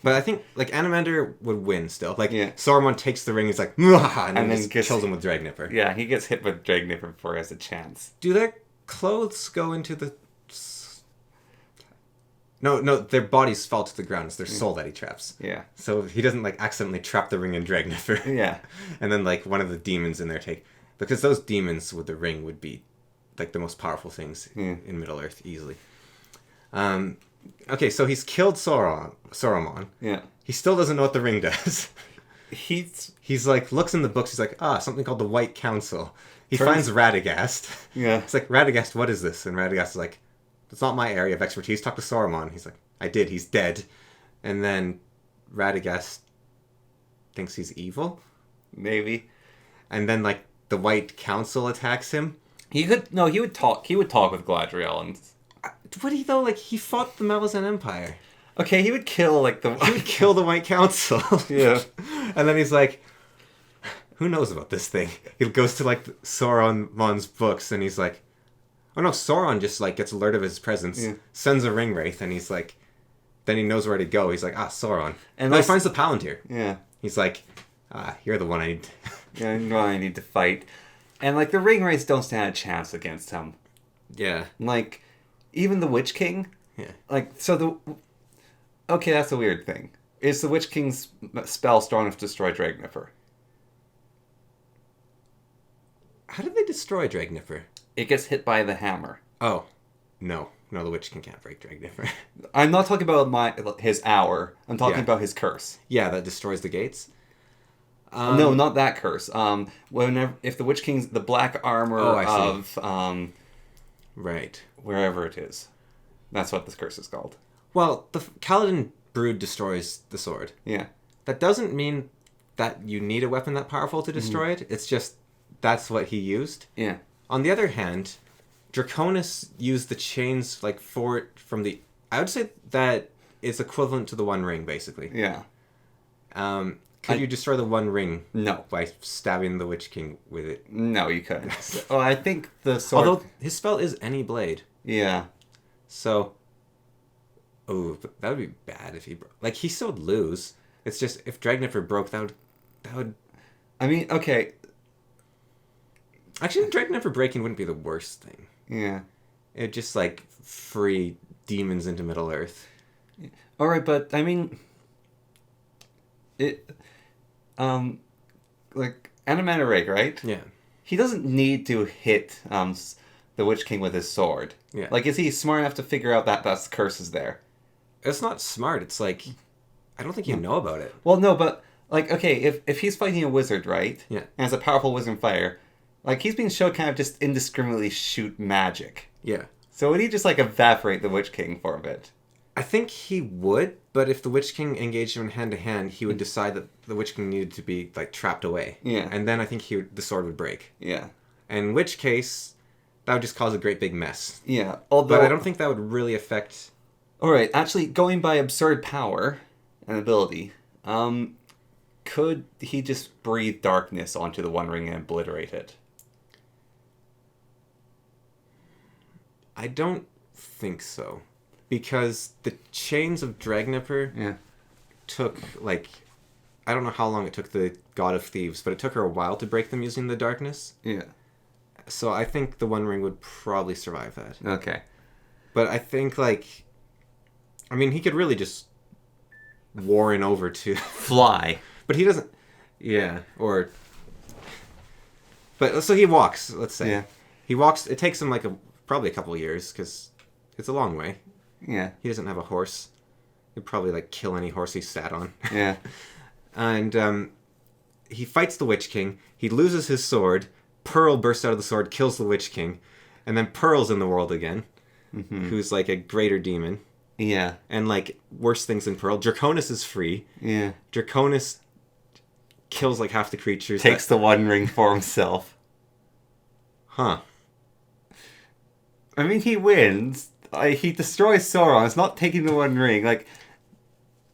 But I think, like, Animander would win still. Like, Yeah. Saruman takes the ring, he's like, "Mwah," and then then just gets- kills him with Dragnipper. Yeah, he gets hit with Dragnipper before he has a chance. Do their clothes go into the... No, their bodies fall to the ground. It's their soul that he traps. Yeah. So he doesn't, like, accidentally trap the ring in Dragnipper. Yeah. And then, like, one of the demons in there take... Because those demons with the ring would be, like, the most powerful things in Middle-earth, easily. Okay, so he's killed Saruman. Yeah. He still doesn't know what the ring does. He's Like, looks in the books, he's like, something called the White Council. He Turns- finds Radagast. Yeah. It's like, "Radagast, what is this?" And Radagast is like, "It's not my area of expertise. Talk to Saruman." He's like, "I did. He's dead." And then Radagast thinks he's evil. maybe. And then, like, the White Council attacks him. He would talk with Galadriel and Would he, though? Like, he fought the Malazan Empire. okay, he would kill like the He would kill the White Council. Yeah. And then he's like, "Who knows about this thing?" He goes to, like, Sauron's books, and he's like, oh no, Sauron just, like, gets alert of his presence, sends a ring wraith, and he's like, then he knows where to go. He's like, Sauron. And then he finds the Palantir. Yeah. He's like, you're the one I need. Yeah, I need to fight. And like the ring wraiths don't stand a chance against him. Yeah. Like even the Witch King. Yeah. Like okay, that's a weird thing. Is the Witch King's spell strong enough to destroy Dragnipper? How did they destroy Dragnipper? It gets hit by the hammer. Oh, no. No, the Witch King can't break Dragnipper. I'm not talking about his hour. I'm talking Yeah. about his curse. Yeah, that destroys the gates. No, not that curse. If the Witch King's the black armor I see. of Right. wherever it is, that's what this curse is called. Well, the Kaladin Brood destroys the sword. Yeah. That doesn't mean that you need a weapon that powerful to destroy it. It's just that's what he used. Yeah. On the other hand, Draconis used the chains from the. I would say that is equivalent to the One Ring, basically. Yeah. Could you destroy the One Ring? No. By stabbing the Witch King with it. No, you couldn't. Oh, I think the sword. Although his spell is any blade. Yeah. So. Oh, but that would be bad if he he still would lose. It's just if Dragnipper broke, that would. I mean, okay. Actually, Dragnipper breaking wouldn't be the worst thing. Yeah. It'd just free demons into Middle Earth. All right, but I mean, it, Animanarake, right? Yeah. He doesn't need to hit the Witch King with his sword. Yeah. Is he smart enough to figure out that that's the curse is there? It's not smart. It's I don't think you know about it. Well, no, but okay, if he's fighting a wizard, right? Yeah. And has a powerful wizard fire, he's being shown kind of just indiscriminately shoot magic. Yeah. So would he just evaporate the Witch King for a bit? I think he would, but if the Witch King engaged him in hand to hand, he would decide that the Witch King needed to be trapped away. Yeah. And then I think the sword would break. Yeah. In which case, that would just cause a great big mess. Yeah. Although But I don't think that would really affect. All right, actually, going by absurd power and ability, could he just breathe darkness onto the One Ring and obliterate it? I don't think so, because the chains of Dragnipper took I don't know how long it took the God of Thieves, but it took her a while to break them using the darkness. Yeah. So I think the One Ring would probably survive that. Okay. But I think he could really just warren over to fly, but he doesn't. Yeah, or. But so he walks. Let's say. Yeah. He walks. It takes him probably a couple of years because it's a long way. Yeah. He doesn't have a horse. He'd probably kill any horse he sat on. Yeah. And he fights the Witch King. He loses his sword. Pearl bursts out of the sword, kills the Witch King, and then Pearl's in the world again, who's a greater demon. Yeah. And worse things than Pearl. Draconis is free. Yeah. Draconis kills half the creatures. Takes the One Ring for himself. Huh. I mean, he wins. He destroys Sauron. It's not taking the One Ring.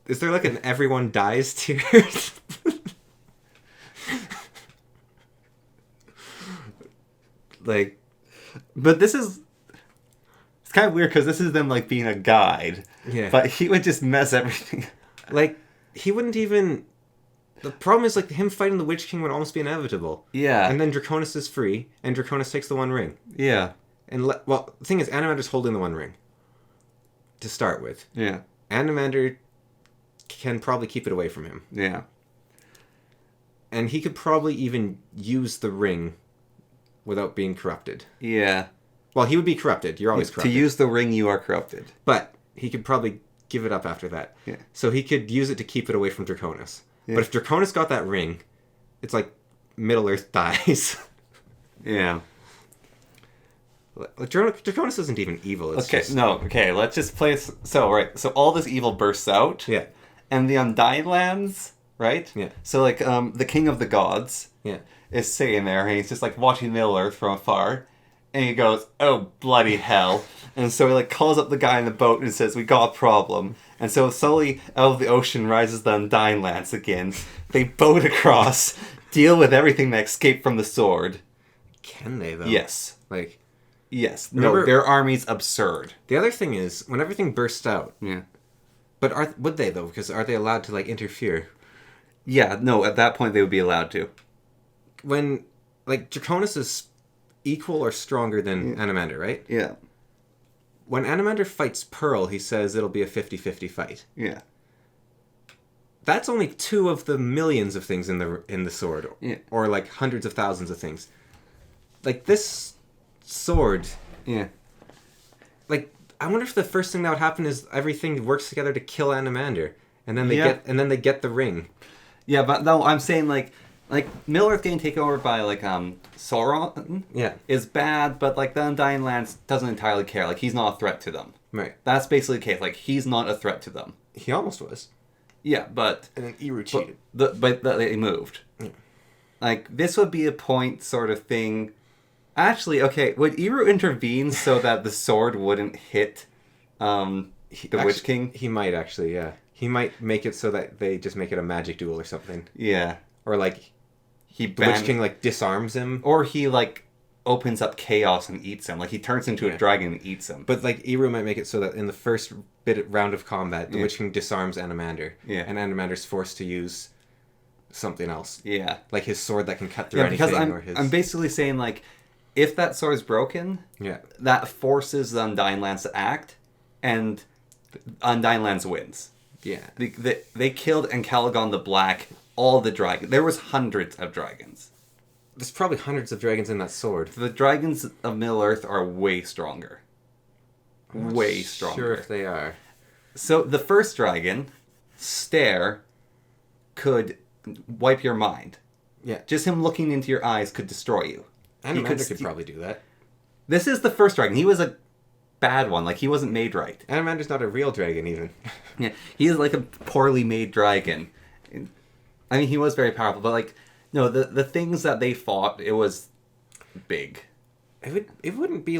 Is there an everyone dies tier? But this is... It's kind of weird because this is them being a guide. Yeah. But he would just mess everything. He wouldn't even... The problem is him fighting the Witch King would almost be inevitable. Yeah. And then Draconis is free, and Draconis takes the One Ring. Yeah. And the thing is, Animander's holding the One Ring. To start with. Yeah. Animander can probably keep it away from him. Yeah. And he could probably even use the ring without being corrupted. Yeah. Well, he would be corrupted. You're always corrupted. To use the ring, you are corrupted. But he could probably give it up after that. Yeah. So he could use it to keep it away from Draconis. Yeah. But if Draconis got that ring, it's Middle Earth dies. Yeah. Draconis isn't even evil. It's let's just play... So all this evil bursts out. Yeah. And the Undying Lands, right? Yeah. So, the King of the Gods is sitting there, and he's just, watching Middle Earth from afar. And he goes, oh, bloody hell. And so he, calls up the guy in the boat and says, we got a problem. And so slowly out of the ocean rises the Undying Lands again. They boat across, deal with everything that escaped from the sword. Can they, though? Yes. Yes. Remember, no, their army's absurd. The other thing is, when everything bursts out... Yeah. But would they, though? Because are they allowed to, interfere? Yeah, no, at that point they would be allowed to. When, Draconis is equal or stronger than Animander, right? Yeah. When Animander fights Pearl, he says it'll be a 50-50 fight. Yeah. That's only 2 of the millions of things in the sword. Yeah. Or, hundreds of thousands of things. like this sword. Yeah. Like, I wonder if the first thing that would happen is everything works together to kill Animander, and then they get the ring. Yeah, but no, I'm saying like Middle-earth getting taken over by like Sauron is bad, but like the Undying Lands doesn't entirely care. Like he's not a threat to them. Right. That's basically the case. Like he's not a threat to them. He almost was. Yeah, but And then Eru cheated. But they moved. Yeah. Like this would be a point sort of thing. Actually, okay, would Eru intervene so that the sword wouldn't hit the Witch King? He might actually, yeah. He might make it so that they just make it a magic duel or something. Yeah. Or like the Witch King like disarms him. Or he like opens up chaos and eats him. Like he turns into a dragon and eats him. But like Eru might make it so that in the first round of combat, the Witch King disarms Animander. Yeah. And Animander's forced to use something else. Yeah. Like his sword that can cut through anything. Because I'm basically saying like, if that sword is broken, that forces the Undying Lands to act, and Undying Lands wins. Yeah. They killed Encalagon the Black, all the dragons. There was hundreds of dragons. There's probably hundreds of dragons in that sword. The dragons of Middle-earth are way stronger. Way stronger. Sure if they are. So the first dragon, Stare, could wipe your mind. Yeah. Just him looking into your eyes could destroy you. Animander could probably do that. This is the first dragon. He was a bad one. Like, he wasn't made right. Animander's not a real dragon, even. Yeah, he is like a poorly made dragon. I mean, he was very powerful, but like, no, the things that they fought, it was big. It wouldn't be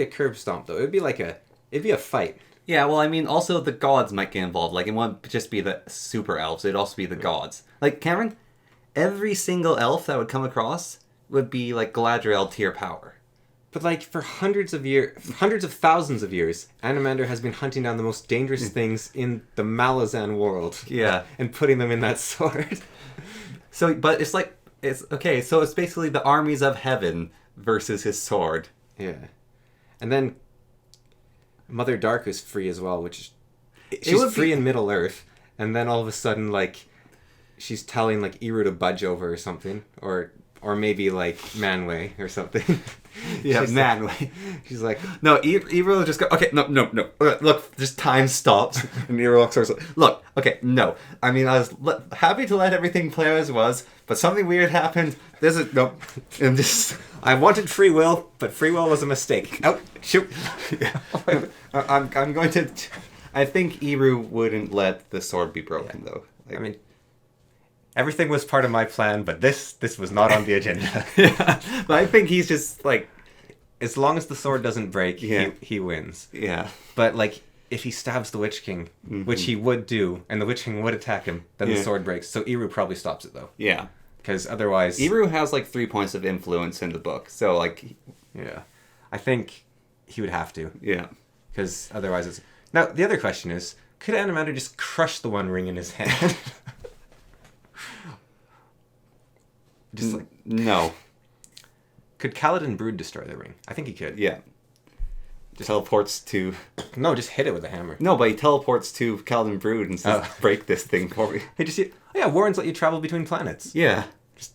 a curb stomp though. It'd be a fight. Yeah, well, I mean, also the gods might get involved. Like, it wouldn't just be the super elves; it'd also be the gods. Like Cameron, every single elf that would come across would be like Galadriel tier power. But like for hundreds of thousands of years, Animander has been hunting down the most dangerous things in the Malazan world. Yeah, and putting them in that sword. So, but it's okay. So it's basically the armies of heaven versus his sword. Yeah, and then Mother Dark is free as well, she's free in Middle Earth, and then all of a sudden, like, she's telling like Eru to budge over or something, or maybe like Manwë or something. Yeah, Manwë. She's like, no, Eru will just go, okay, no. Look, just time stops. And Eru looks like, look, okay, no. I mean, I was happy to let everything play as was, but something weird happened. Nope. And just... I wanted free will, but free will was a mistake. Oh, shoot. Yeah. I'm going to... I think Eru wouldn't let the sword be broken, though. Like, I mean... Everything was part of my plan, but this was not on the agenda. Yeah, but I think he's just like, as long as the sword doesn't break, he wins. Yeah. But like, if he stabs the Witch King, which he would do, and the Witch King would attack him, then the sword breaks. So Eru probably stops it though. Yeah. Because otherwise, Eru has like 3 points of influence in the book, so like, yeah, I think he would have to. Yeah. Because otherwise, it's now the other question is, could Animander just crush the One Ring in his hand? Just like no. Could Kaladin Brood destroy the ring? I think he could. Yeah. Just teleports to... No, just hit it with a hammer. No, but he teleports to Kaladin Brood and says, break this thing for me. Hey, just Warren's let you travel between planets. Yeah. Just,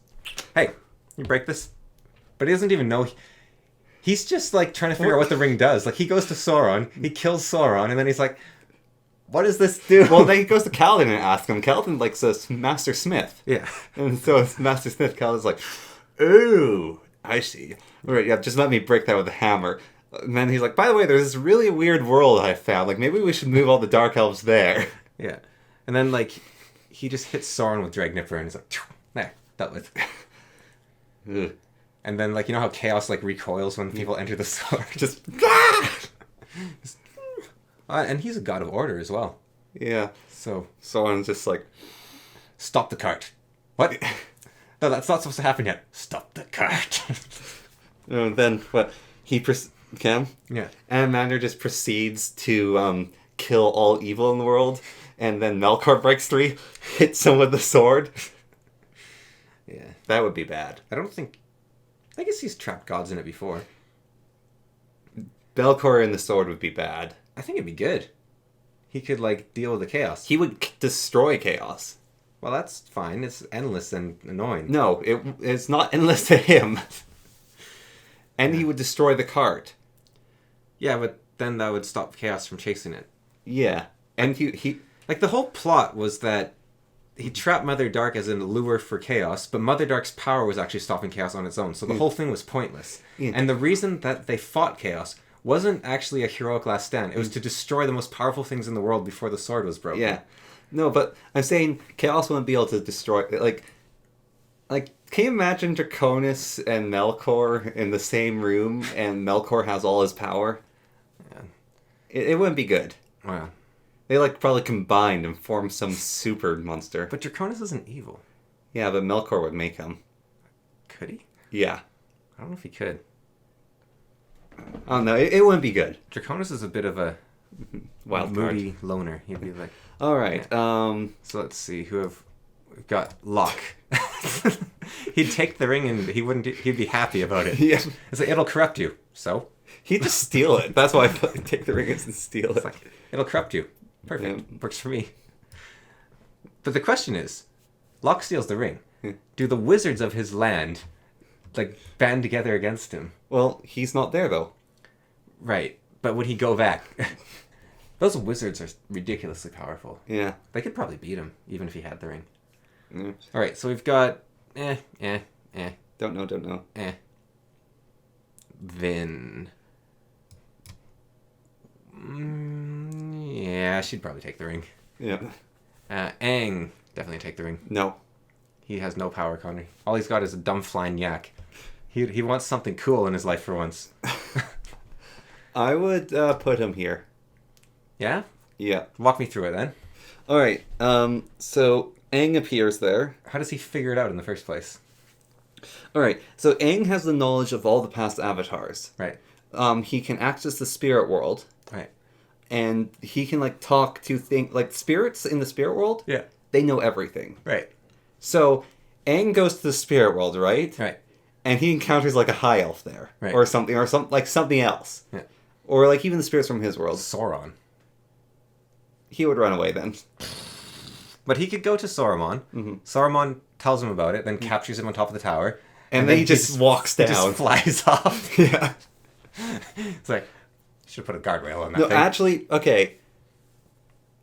hey, you break this? But he doesn't even know... He's just like trying to figure out what the ring does. Like, he goes to Sauron, he kills Sauron, and then he's like, what does this do? Well, then he goes to Kaladin and asks him. Kaladin, like, says, Master Smith. Yeah. And so it's Master Smith. Kaladin's like, ooh, I see. All right, yeah, just let me break that with a hammer. And then he's like, by the way, there's this really weird world I found. Like, maybe we should move all the Dark Elves there. Yeah. And then, like, he just hits Sauron with Dragnipper, and he's like, there, dealt with. And then, like, you know how chaos, like, recoils when people enter the sword? Just... and he's a god of order as well. Yeah. So Sauron's just like, stop the cart. What? No, that's not supposed to happen yet. Stop the cart. And then what? Cam? Yeah. Animander just proceeds to kill all evil in the world, and then Melkor breaks free, hits him with the sword. Yeah. That would be bad. I guess he's trapped gods in it before. Melkor and the sword would be bad. I think it'd be good. He could, like, deal with the chaos. He would destroy chaos. Well, that's fine. It's endless and annoying. No, it's not endless to him. And he would destroy the cart. Yeah, but then that would stop Chaos from chasing it. Yeah. And he Like, the whole plot was that he trapped Mother Dark as an lure for Chaos, but Mother Dark's power was actually stopping Chaos on its own, so the whole thing was pointless. Yeah. And the reason that they fought Chaos wasn't actually a heroic last stand. It was to destroy the most powerful things in the world before the sword was broken. Yeah. No, but I'm saying Chaos wouldn't be able to destroy... Like, can you imagine Draconis and Melkor in the same room, and Melkor has all his power? Yeah. It wouldn't be good. Wow. They, like, probably combined and formed some super monster. But Draconis isn't evil. Yeah, but Melkor would make him. Could he? Yeah. I don't know if he could. Oh, no, it wouldn't be good. Draconis is a bit of a Wild card. moody loner. He'd be like... All right. So let's see, we've got Locke. He'd take the ring and he'd be happy about it. Yeah. It's like, it'll corrupt you. So? He'd just steal it. That's why I take the ring and steal it. It's like, it'll corrupt you. Perfect. Yeah. Works for me. But the question is, Locke steals the ring. Do the wizards of his land, like, band together against him? Well, he's not there, though. Right. But would he go back? Those wizards are ridiculously powerful. Yeah. They could probably beat him, even if he had the ring. Mm. Alright, so we've got... Don't know. Vin. Yeah, she'd probably take the ring. Yeah. Aang, definitely take the ring. No. He has no power, Connor. All he's got is a dumb flying yak. He wants something cool in his life for once. I would put him here. Yeah? Yeah. Walk me through it then. All right. So Aang appears there. How does he figure it out in the first place? All right. So Aang has the knowledge of all the past avatars. Right. He can access the spirit world. Right. And he can like talk to things like spirits in the spirit world. Yeah. They know everything. Right. So Aang goes to the spirit world, right? Right. And he encounters like a high elf there, Right. or something else, Yeah. or like even the spirits from his world. Sauron. He would run away then. But he could go to Saruman. Mm-hmm. Saruman tells him about it, then captures him on top of the tower. And then he just walks down. He just flies off. Yeah. It's like, should have put a guardrail on that No, thing. actually, okay.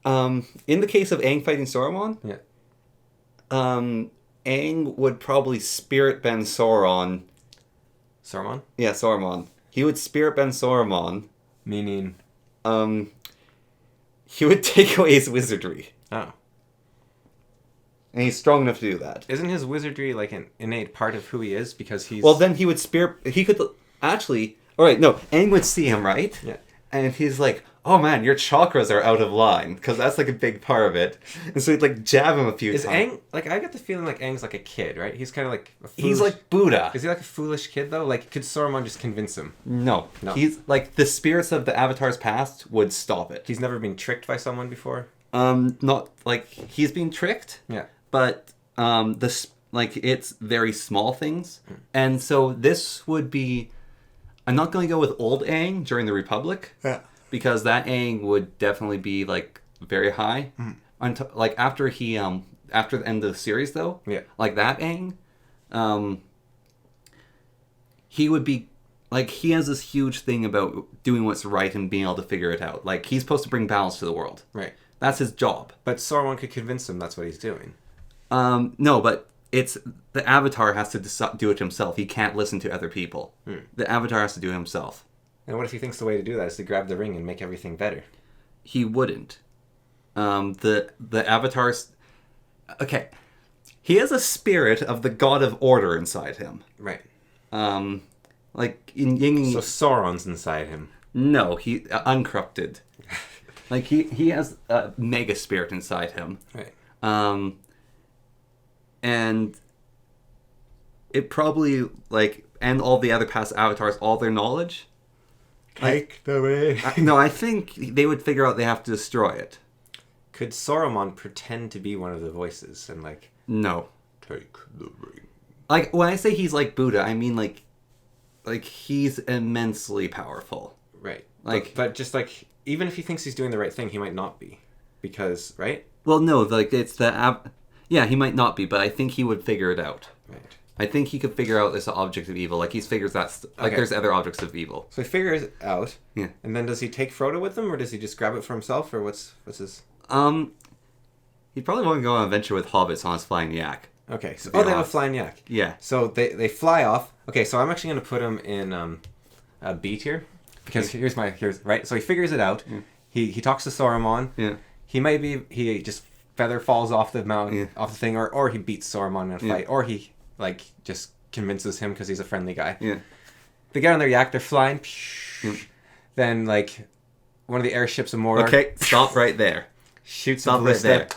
In the case of Aang fighting Saruman, Yeah. Aang would probably spirit bend Sauron. Saruman? Yeah, Saruman. He would spirit bend Saruman. Meaning... He would take away his wizardry. Oh. And he's strong enough to do that. Isn't his wizardry like an innate part of who he is? Because he's... Well, then he would he could... Actually... Alright, no. Aang would see him, right? Yeah. And he's like, oh man, your chakras are out of line. Because that's like a big part of it. And so he'd like jab him a few Is times. Aang... Like, I get the feeling like Aang's like a kid, right? He's kind of like... He's like Buddha. Is he like a foolish kid, though? Like, could Saruman just convince him? No. No. He's like, the spirits of the Avatar's past would stop it. He's never been tricked by someone before? Not like he's being tricked, Yeah. but like it's very small things, and so this would be. I'm not going to go with old Aang during the Republic, because that Aang would definitely be like very high. Like after he after the end of the series though, Yeah. like that Aang, he would be. Like, he has this huge thing about doing what's right and being able to figure it out. Like, he's supposed to bring balance to the world. Right. That's his job. But Saruman could convince him that's what he's doing. No, but it's... The Avatar has to do it himself. He can't listen to other people. The Avatar has to do it himself. And what if he thinks the way to do that is to grab the ring and make everything better? He wouldn't. The Avatar's... Okay. He has a spirit of the God of Order inside him. Right. Like, in Ying... So Sauron's inside him. No, he... uncorrupted. Like, he has a mega spirit inside him. Right. And it probably, like, and all the other past avatars, all their knowledge. Take the ring. No, I think they would figure out they have to destroy it. Could Saruman pretend to be one of the voices and, like... No. Take the ring. Like, when I say he's like Buddha, I mean, like he's immensely powerful. Right. Like... But just, like, even if he thinks he's doing the right thing, he might not be. Because, right? Well, no, like, it's the... Yeah, he might not be, but I think he would figure it out. Right. I think he could figure out this object of evil. Like he figures Okay. there's other objects of evil. So he figures it out. Yeah. And then does he take Frodo with him, or does he just grab it for himself, or what's his? He probably won't go on an adventure with hobbits on his flying yak. Okay. So, Be they have a honest. flying yak. Yeah. So they fly off. Okay. So I'm actually going to put him in B tier because here's right. So he figures it out. Yeah. He talks to Saruman. Yeah. He just feather falls off the mountain, Yeah. off the thing, or he beats Saruman in a Yeah. fight, or he like just convinces him because he's a friendly guy. Yeah. They get on their yak. They're flying. Yeah. Then like one of the airships of Mordor. Okay, stop right there. Shoots Stop a right ballista. there.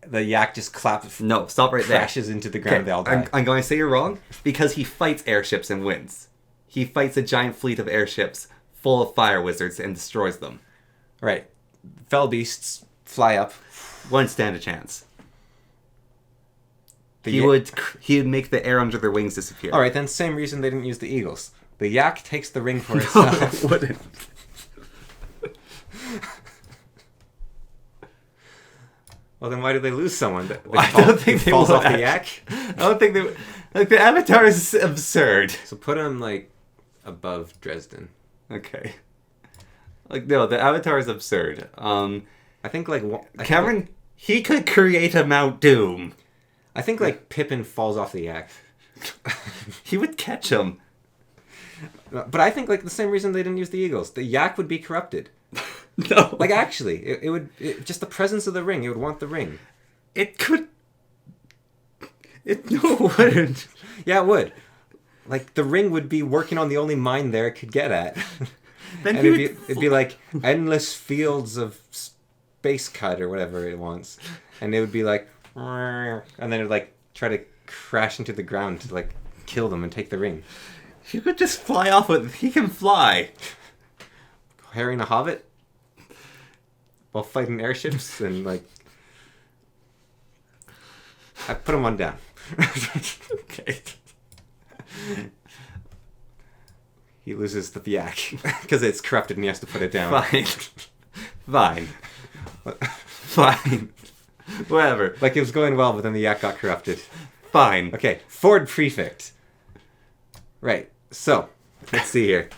The yak just claps. No, stop right there. Crashes into the ground. Okay, They all die. I'm going to say you're wrong because he fights airships and wins. He fights a giant fleet of airships full of fire wizards and destroys them. Right. Fell beasts fly up. Wouldn't stand a chance. The He ya- would make the air under their wings disappear. All right, then same reason they didn't use the eagles. The yak takes the ring for itself. Wouldn't. Well, then why did they lose someone? I don't think they falls would off the actually. yak. I don't think they. Like the Avatar is absurd. So put him like above Dresden. Okay. Like no, the Avatar is absurd. I think like Cameron, he could create a Mount Doom. I think like Pippin falls off the yak. He would catch him. But I think like the same reason they didn't use the eagles. The yak would be corrupted. No, Like actually, it would just the presence of the ring. It would want the ring. it could. It no it wouldn't. Yeah, it would. Like the ring would be working on the only mine there it could get at. Then And he it'd be like endless fields of space cut or whatever it wants, and it would be like, and then it'd like try to crash into the ground to like kill them and take the ring. He could just fly off with. He can fly. Harrying a hobbit while fighting airships and like, I put him on down. Okay. He loses the yak because it's corrupted and he has to put it down. Fine. Fine. Fine. Whatever. Like it was going well, but then the yak got corrupted. Fine. Okay, Ford Prefect. Right, so, let's see here.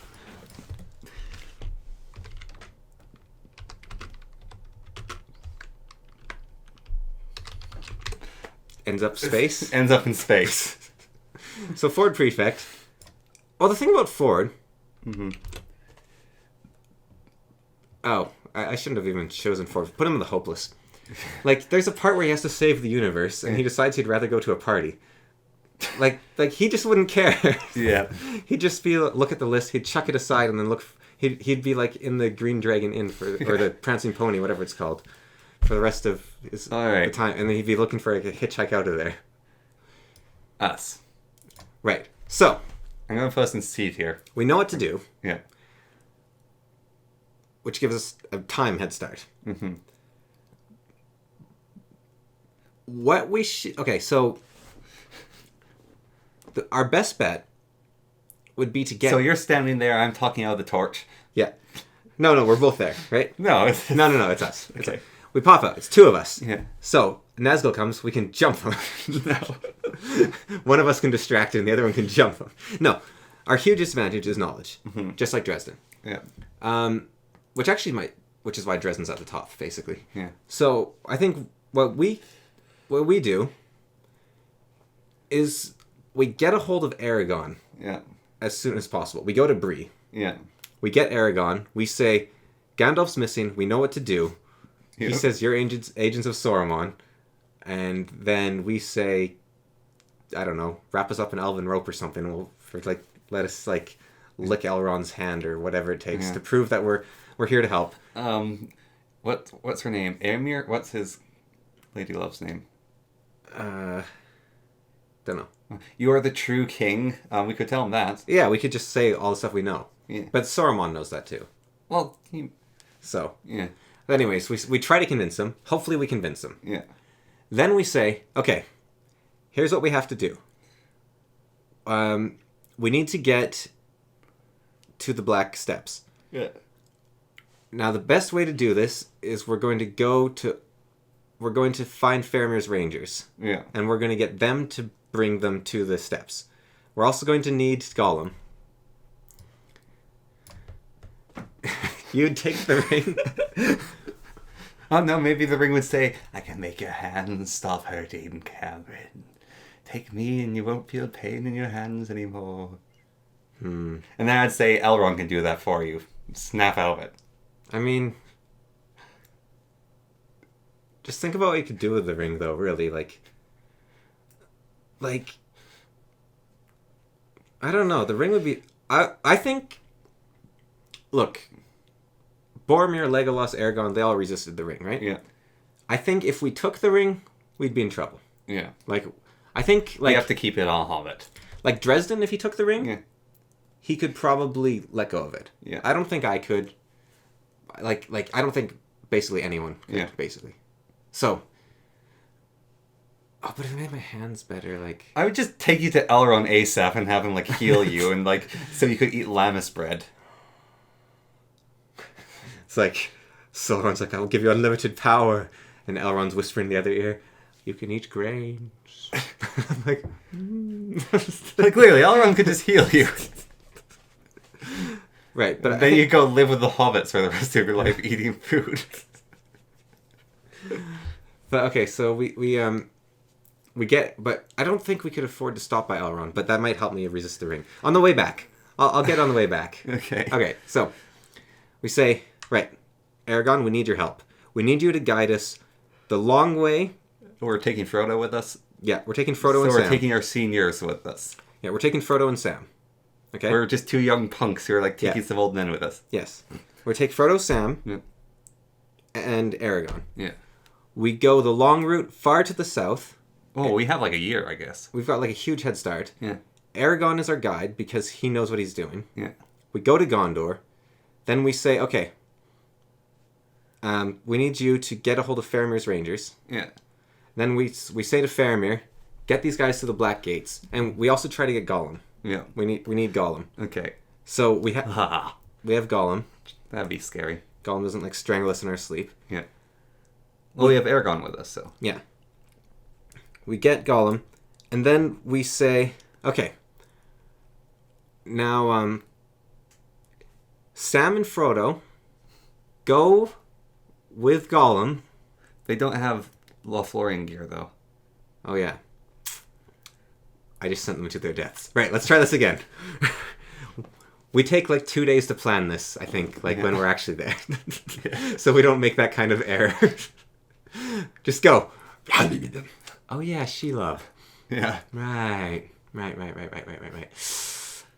Ends up space. Ends up in space. So Ford Prefect. Well, the thing about Ford... Mm-hmm. Oh, I shouldn't have even chosen Ford. Put him in the hopeless. Like, there's a part where he has to save the universe, and he decides he'd rather go to a party. Like he just wouldn't care. Yeah. He'd just be look at the list. He'd chuck it aside and then look. He'd be like in the Green Dragon Inn or the Prancing Pony, whatever it's called, for the rest of his All right. the time, and then he'd be looking for like a hitchhike out of there. Us. Right. So I'm gonna post in seat here. we know what to do, Yeah. which gives us a time head start. Mm-hmm. What we should so our best bet would be to get. So you're standing there. I'm talking out of the torch. Yeah. No, we're both there, right? No. No, it's us. It's Okay. us. We pop out. It's two of us. Yeah. So Nazgul comes. We can jump him. No. One of us can distract him. And the other one can jump him. No, our huge disadvantage is knowledge, Mm-hmm. just like Dresden. Yeah. Which is why Dresden's at the top, basically. Yeah. So I think what we do is we get a hold of Aragon Yeah. as soon as possible. We go to Bree. Yeah. We get Aragon. We say, Gandalf's missing. We know what to do. He Yep. says, you're agents of Saruman. And then we say, I don't know, wrap us up in elven rope or something. Let us lick Elrond's hand or whatever it takes Yeah. to prove that we're here to help. What's her name? Amir? What's his lady love's name? Don't know. You are the true king. We could tell him that. Yeah, we could just say all the stuff we know. Yeah. But Saruman knows that too. Well, So, yeah. anyways, we try to convince him. Hopefully we convince him. Yeah. Then we say, okay, here's what we have to do. We need to get to the Black Steps. Yeah. Now, the best way to do this is we're going to find Faramir's Rangers. Yeah. And we're going to get them to bring them to the steps. We're also going to need Gollum. You'd take the ring. Oh no, maybe the ring would say, I can make your hands stop hurting, Cameron. Take me and you won't feel pain in your hands anymore. And then I'd say, Elrond can do that for you. Snap out of it. I mean, just think about what you could do with the ring, though, really. Like, I don't know. The ring would be... I think... Look, Boromir, Legolas, Aragorn, they all resisted the ring, right? Yeah. I think if we took the ring, we'd be in trouble. Yeah. Like, I think... We have to keep it on Hobbit. Like Dresden, if he took the ring, Yeah. he could probably let go of it. Yeah. I don't think I could. Like I don't think basically anyone could, Yeah. basically. So... Oh, but if it made my hands better, like... I would just take you to Elrond ASAP and have him, like, heal you and, like, so you could eat lammas bread. It's like, Sauron's like, I'll give you unlimited power. And Elrond's whispering in the other ear, you can eat grains. I'm like, Like, clearly, Elrond could just heal you. Right, but Then you go live with the hobbits for the rest of your life eating food. But, okay, so we get... But I don't think we could afford to stop by Elrond, but that might help me resist the ring. On the way back. I'll get on the way back. Okay. Okay, so we say, right, Aragorn, we need your help. We need you to guide us the long way. We're taking Frodo with us. Yeah, we're taking Frodo and So we're Sam. taking our seniors with us. Yeah, we're taking Frodo and Sam. Okay? We're just two young punks who are like taking Yeah. some old men with us. Yes. We take Frodo, Sam, Yeah. and Aragorn. Yeah. We go the long route far to the south. Oh, we have like a year, I guess. We've got like a huge head start. Yeah. Aragorn is our guide because he knows what he's doing. Yeah. We go to Gondor. Then we say, okay, we need you to get a hold of Faramir's Rangers. Yeah. Then we say to Faramir, get these guys to the Black Gates. And we also try to get Gollum. Yeah. We need Gollum. Okay. So we have Gollum. That'd be scary. Gollum doesn't like strangle us in our sleep. Yeah. Well, we have Aragorn with us, so. Yeah. We get Gollum, and then we say, okay, now, Sam and Frodo go with Gollum. They don't have Lothlorien gear, though. Oh, yeah. I just sent them to their deaths. Right, let's try this again. We take like 2 days to plan this, I think, like when we're actually there. So we don't make that kind of error. Just go. Oh yeah, Shelob. Yeah. Right.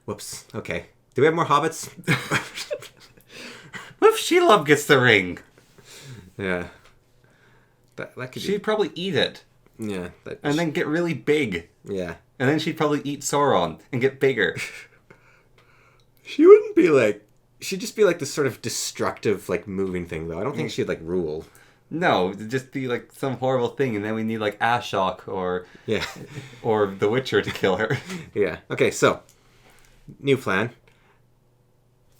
Whoops. Okay. Do we have more hobbits? What if Shelob gets the ring? Yeah. That could She'd probably eat it. Yeah. And then get really big. Yeah. And then she'd probably eat Sauron and get bigger. She wouldn't be like... She'd just be like this sort of destructive, like, moving thing, though. I don't think she'd, like, rule. No, it'd just be like some horrible thing, and then we need like Ashok or Yeah. or The Witcher to kill her. Yeah. Okay, so... New plan.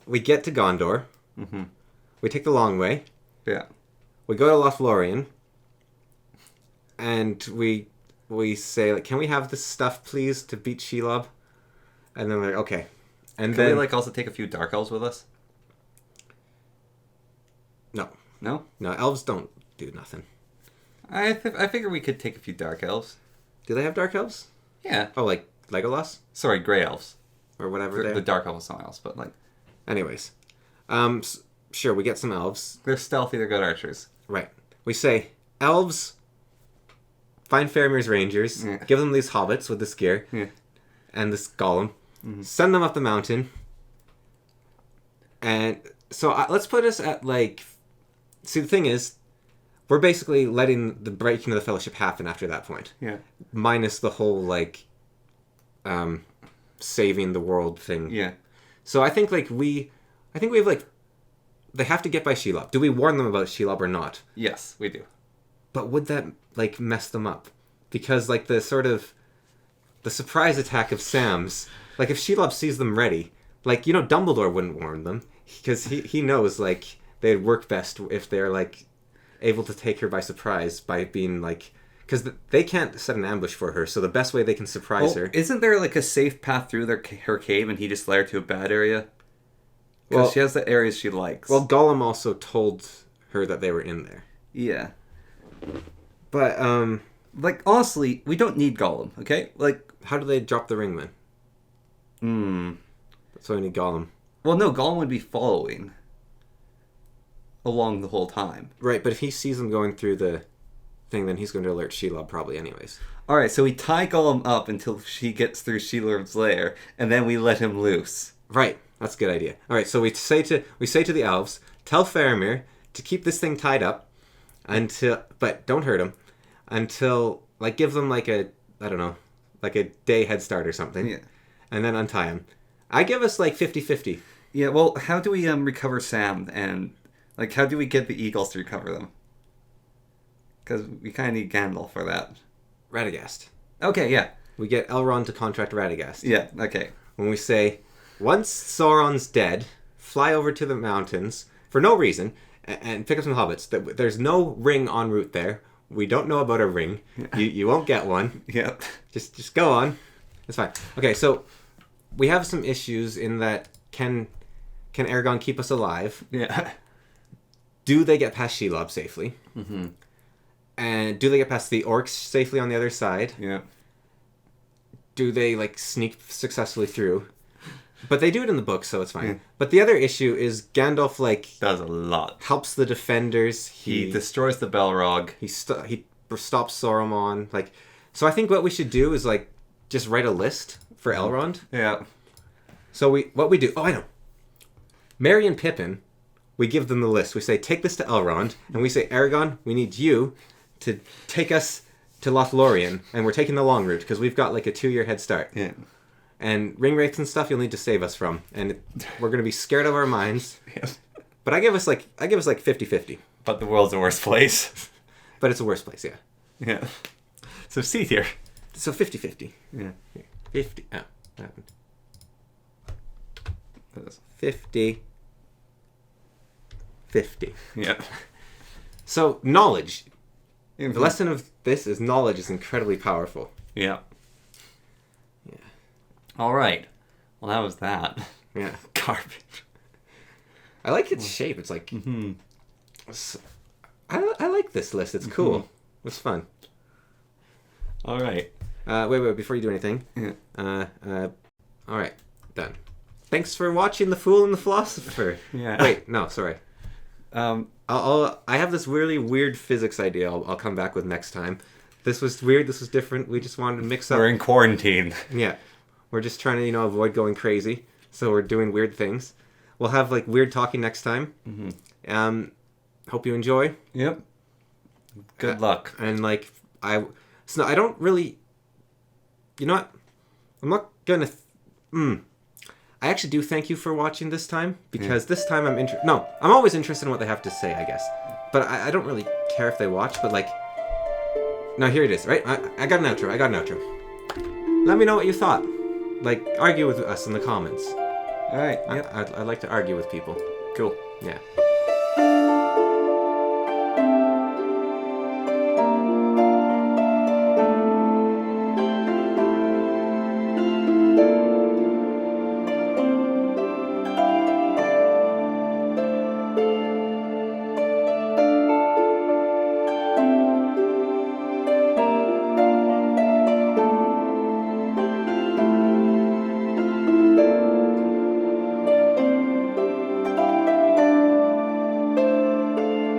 We get to Gondor. Mm-hmm. We take the long way. Yeah. We go to Lothlorien. And we say, like, can we have this stuff, please, to beat Shelob? And then we're like, okay. And Can then... we like also take a few Dark Elves with us? No. No? No, elves don't do nothing. I figure we could take a few Dark Elves. Do they have dark elves? Yeah. Oh, like Legolas? Sorry, Grey Elves. Or whatever they're... The Dark Elves is something else, but like... Anyways. Sure, we get some elves. They're stealthy, they're good archers. Right. We say, elves, find Faramir's Rangers, Yeah. give them these hobbits with this gear, Yeah. and this golem, send them up the mountain, and so let's put us at, like... See, the thing is, we're basically letting the breaking of the Fellowship happen after that point. Yeah. Minus the whole, like, saving the world thing. Yeah. So I think, like, we have, like, they have to get by Shelob. Do we warn them about Shelob or not? Yes, we do. But would that, like, mess them up? Because, like, the surprise attack of Sam's, like, if Shelob sees them ready, like, you know, Dumbledore wouldn't warn them. Because he knows, like, they'd work best if they're, like, able to take her by surprise by being, like, because they can't set an ambush for her. So the best way they can surprise her. Isn't there like a safe path through her cave, and he just led her to a bad area? Because Well, she has the areas she likes. Well, Gollum also told her that they were in there. Yeah. But Like, honestly, we don't need Gollum, okay? Like, how do they drop the ring then? That's why we need Gollum. Well, no, Gollum would be following along the whole time. Right, but if he sees them going through the thing, then he's going to alert Shelob probably anyways. Alright, so we tie Gollum up until she gets through Shelob's lair, and then we let him loose. Right, that's a good idea. All right, so we say to the elves, tell Faramir to keep this thing tied up but don't hurt him until, like, give them like a, I don't know, like a day head start or something. Yeah. And then untie him. I give us like 50-50. Yeah, well, how do we recover Sam, and, like, how do we get the eagles to recover them? Because we kind of need Gandalf for that. Radagast. Okay, yeah. We get Elrond to contract Radagast. Yeah, okay. When we say, once Sauron's dead, fly over to the mountains for no reason and pick up some hobbits. There's no ring en route there. We don't know about a ring. You won't get one. Yep. Just go on. It's fine. Okay, so we have some issues in that can Aragorn keep us alive? Yeah. Do they get past Shelob safely? Mm-hmm. And do they get past the orcs safely on the other side? Yeah. Do they, like, sneak successfully through? But they do it in the book, so it's fine. Yeah. But the other issue is Gandalf, like, Does a lot. helps the defenders. He destroys the Balrog. He stops Saruman. Like, so I think what we should do is, like, just write a list for Elrond. Yeah. So what we do? Oh, I know. Merry and Pippin, we give them the list. We say, take this to Elrond, and we say, Aragorn, we need you to take us to Lothlorien, and we're taking the long route because we've got like a 2-year head start. Yeah. And ring wraiths and stuff you'll need to save us from, and we're gonna be scared of our minds. Yeah. But I give us like 50-50. But the world's the worst place. But it's the worst place, yeah. Yeah. So see here. So 50-50. Yeah. 50. Oh, what happened? That is- 50. 50. Yeah. So knowledge. Mhm. The lesson of this is knowledge is incredibly powerful. Yeah. Yeah. All right. Well, that was that. Yeah. Garbage. I like its shape. It's like... I like this list. It's cool. It's fun. All right. Wait, before you do anything. Yeah. All right. Done. Thanks for watching The Fool and the Philosopher. Yeah. Wait, no, sorry. I have this really weird physics idea I'll come back with next time. This was weird. This was different. We just wanted to mix up. We're in quarantine. Yeah. We're just trying to, avoid going crazy. So we're doing weird things. We'll have, like, weird talking next time. Mm-hmm. Hope you enjoy. Yep. Good luck. And, like, I don't really... You know what? I'm not gonna... I actually do thank you for watching this time, because this time I'm always interested in what they have to say, I guess. But I don't really care if they watch, but, like... No, here it is, right? I got an outro. Let me know what you thought. Like, argue with us in the comments. All right. Yep. I'd like to argue with people. Cool. Yeah.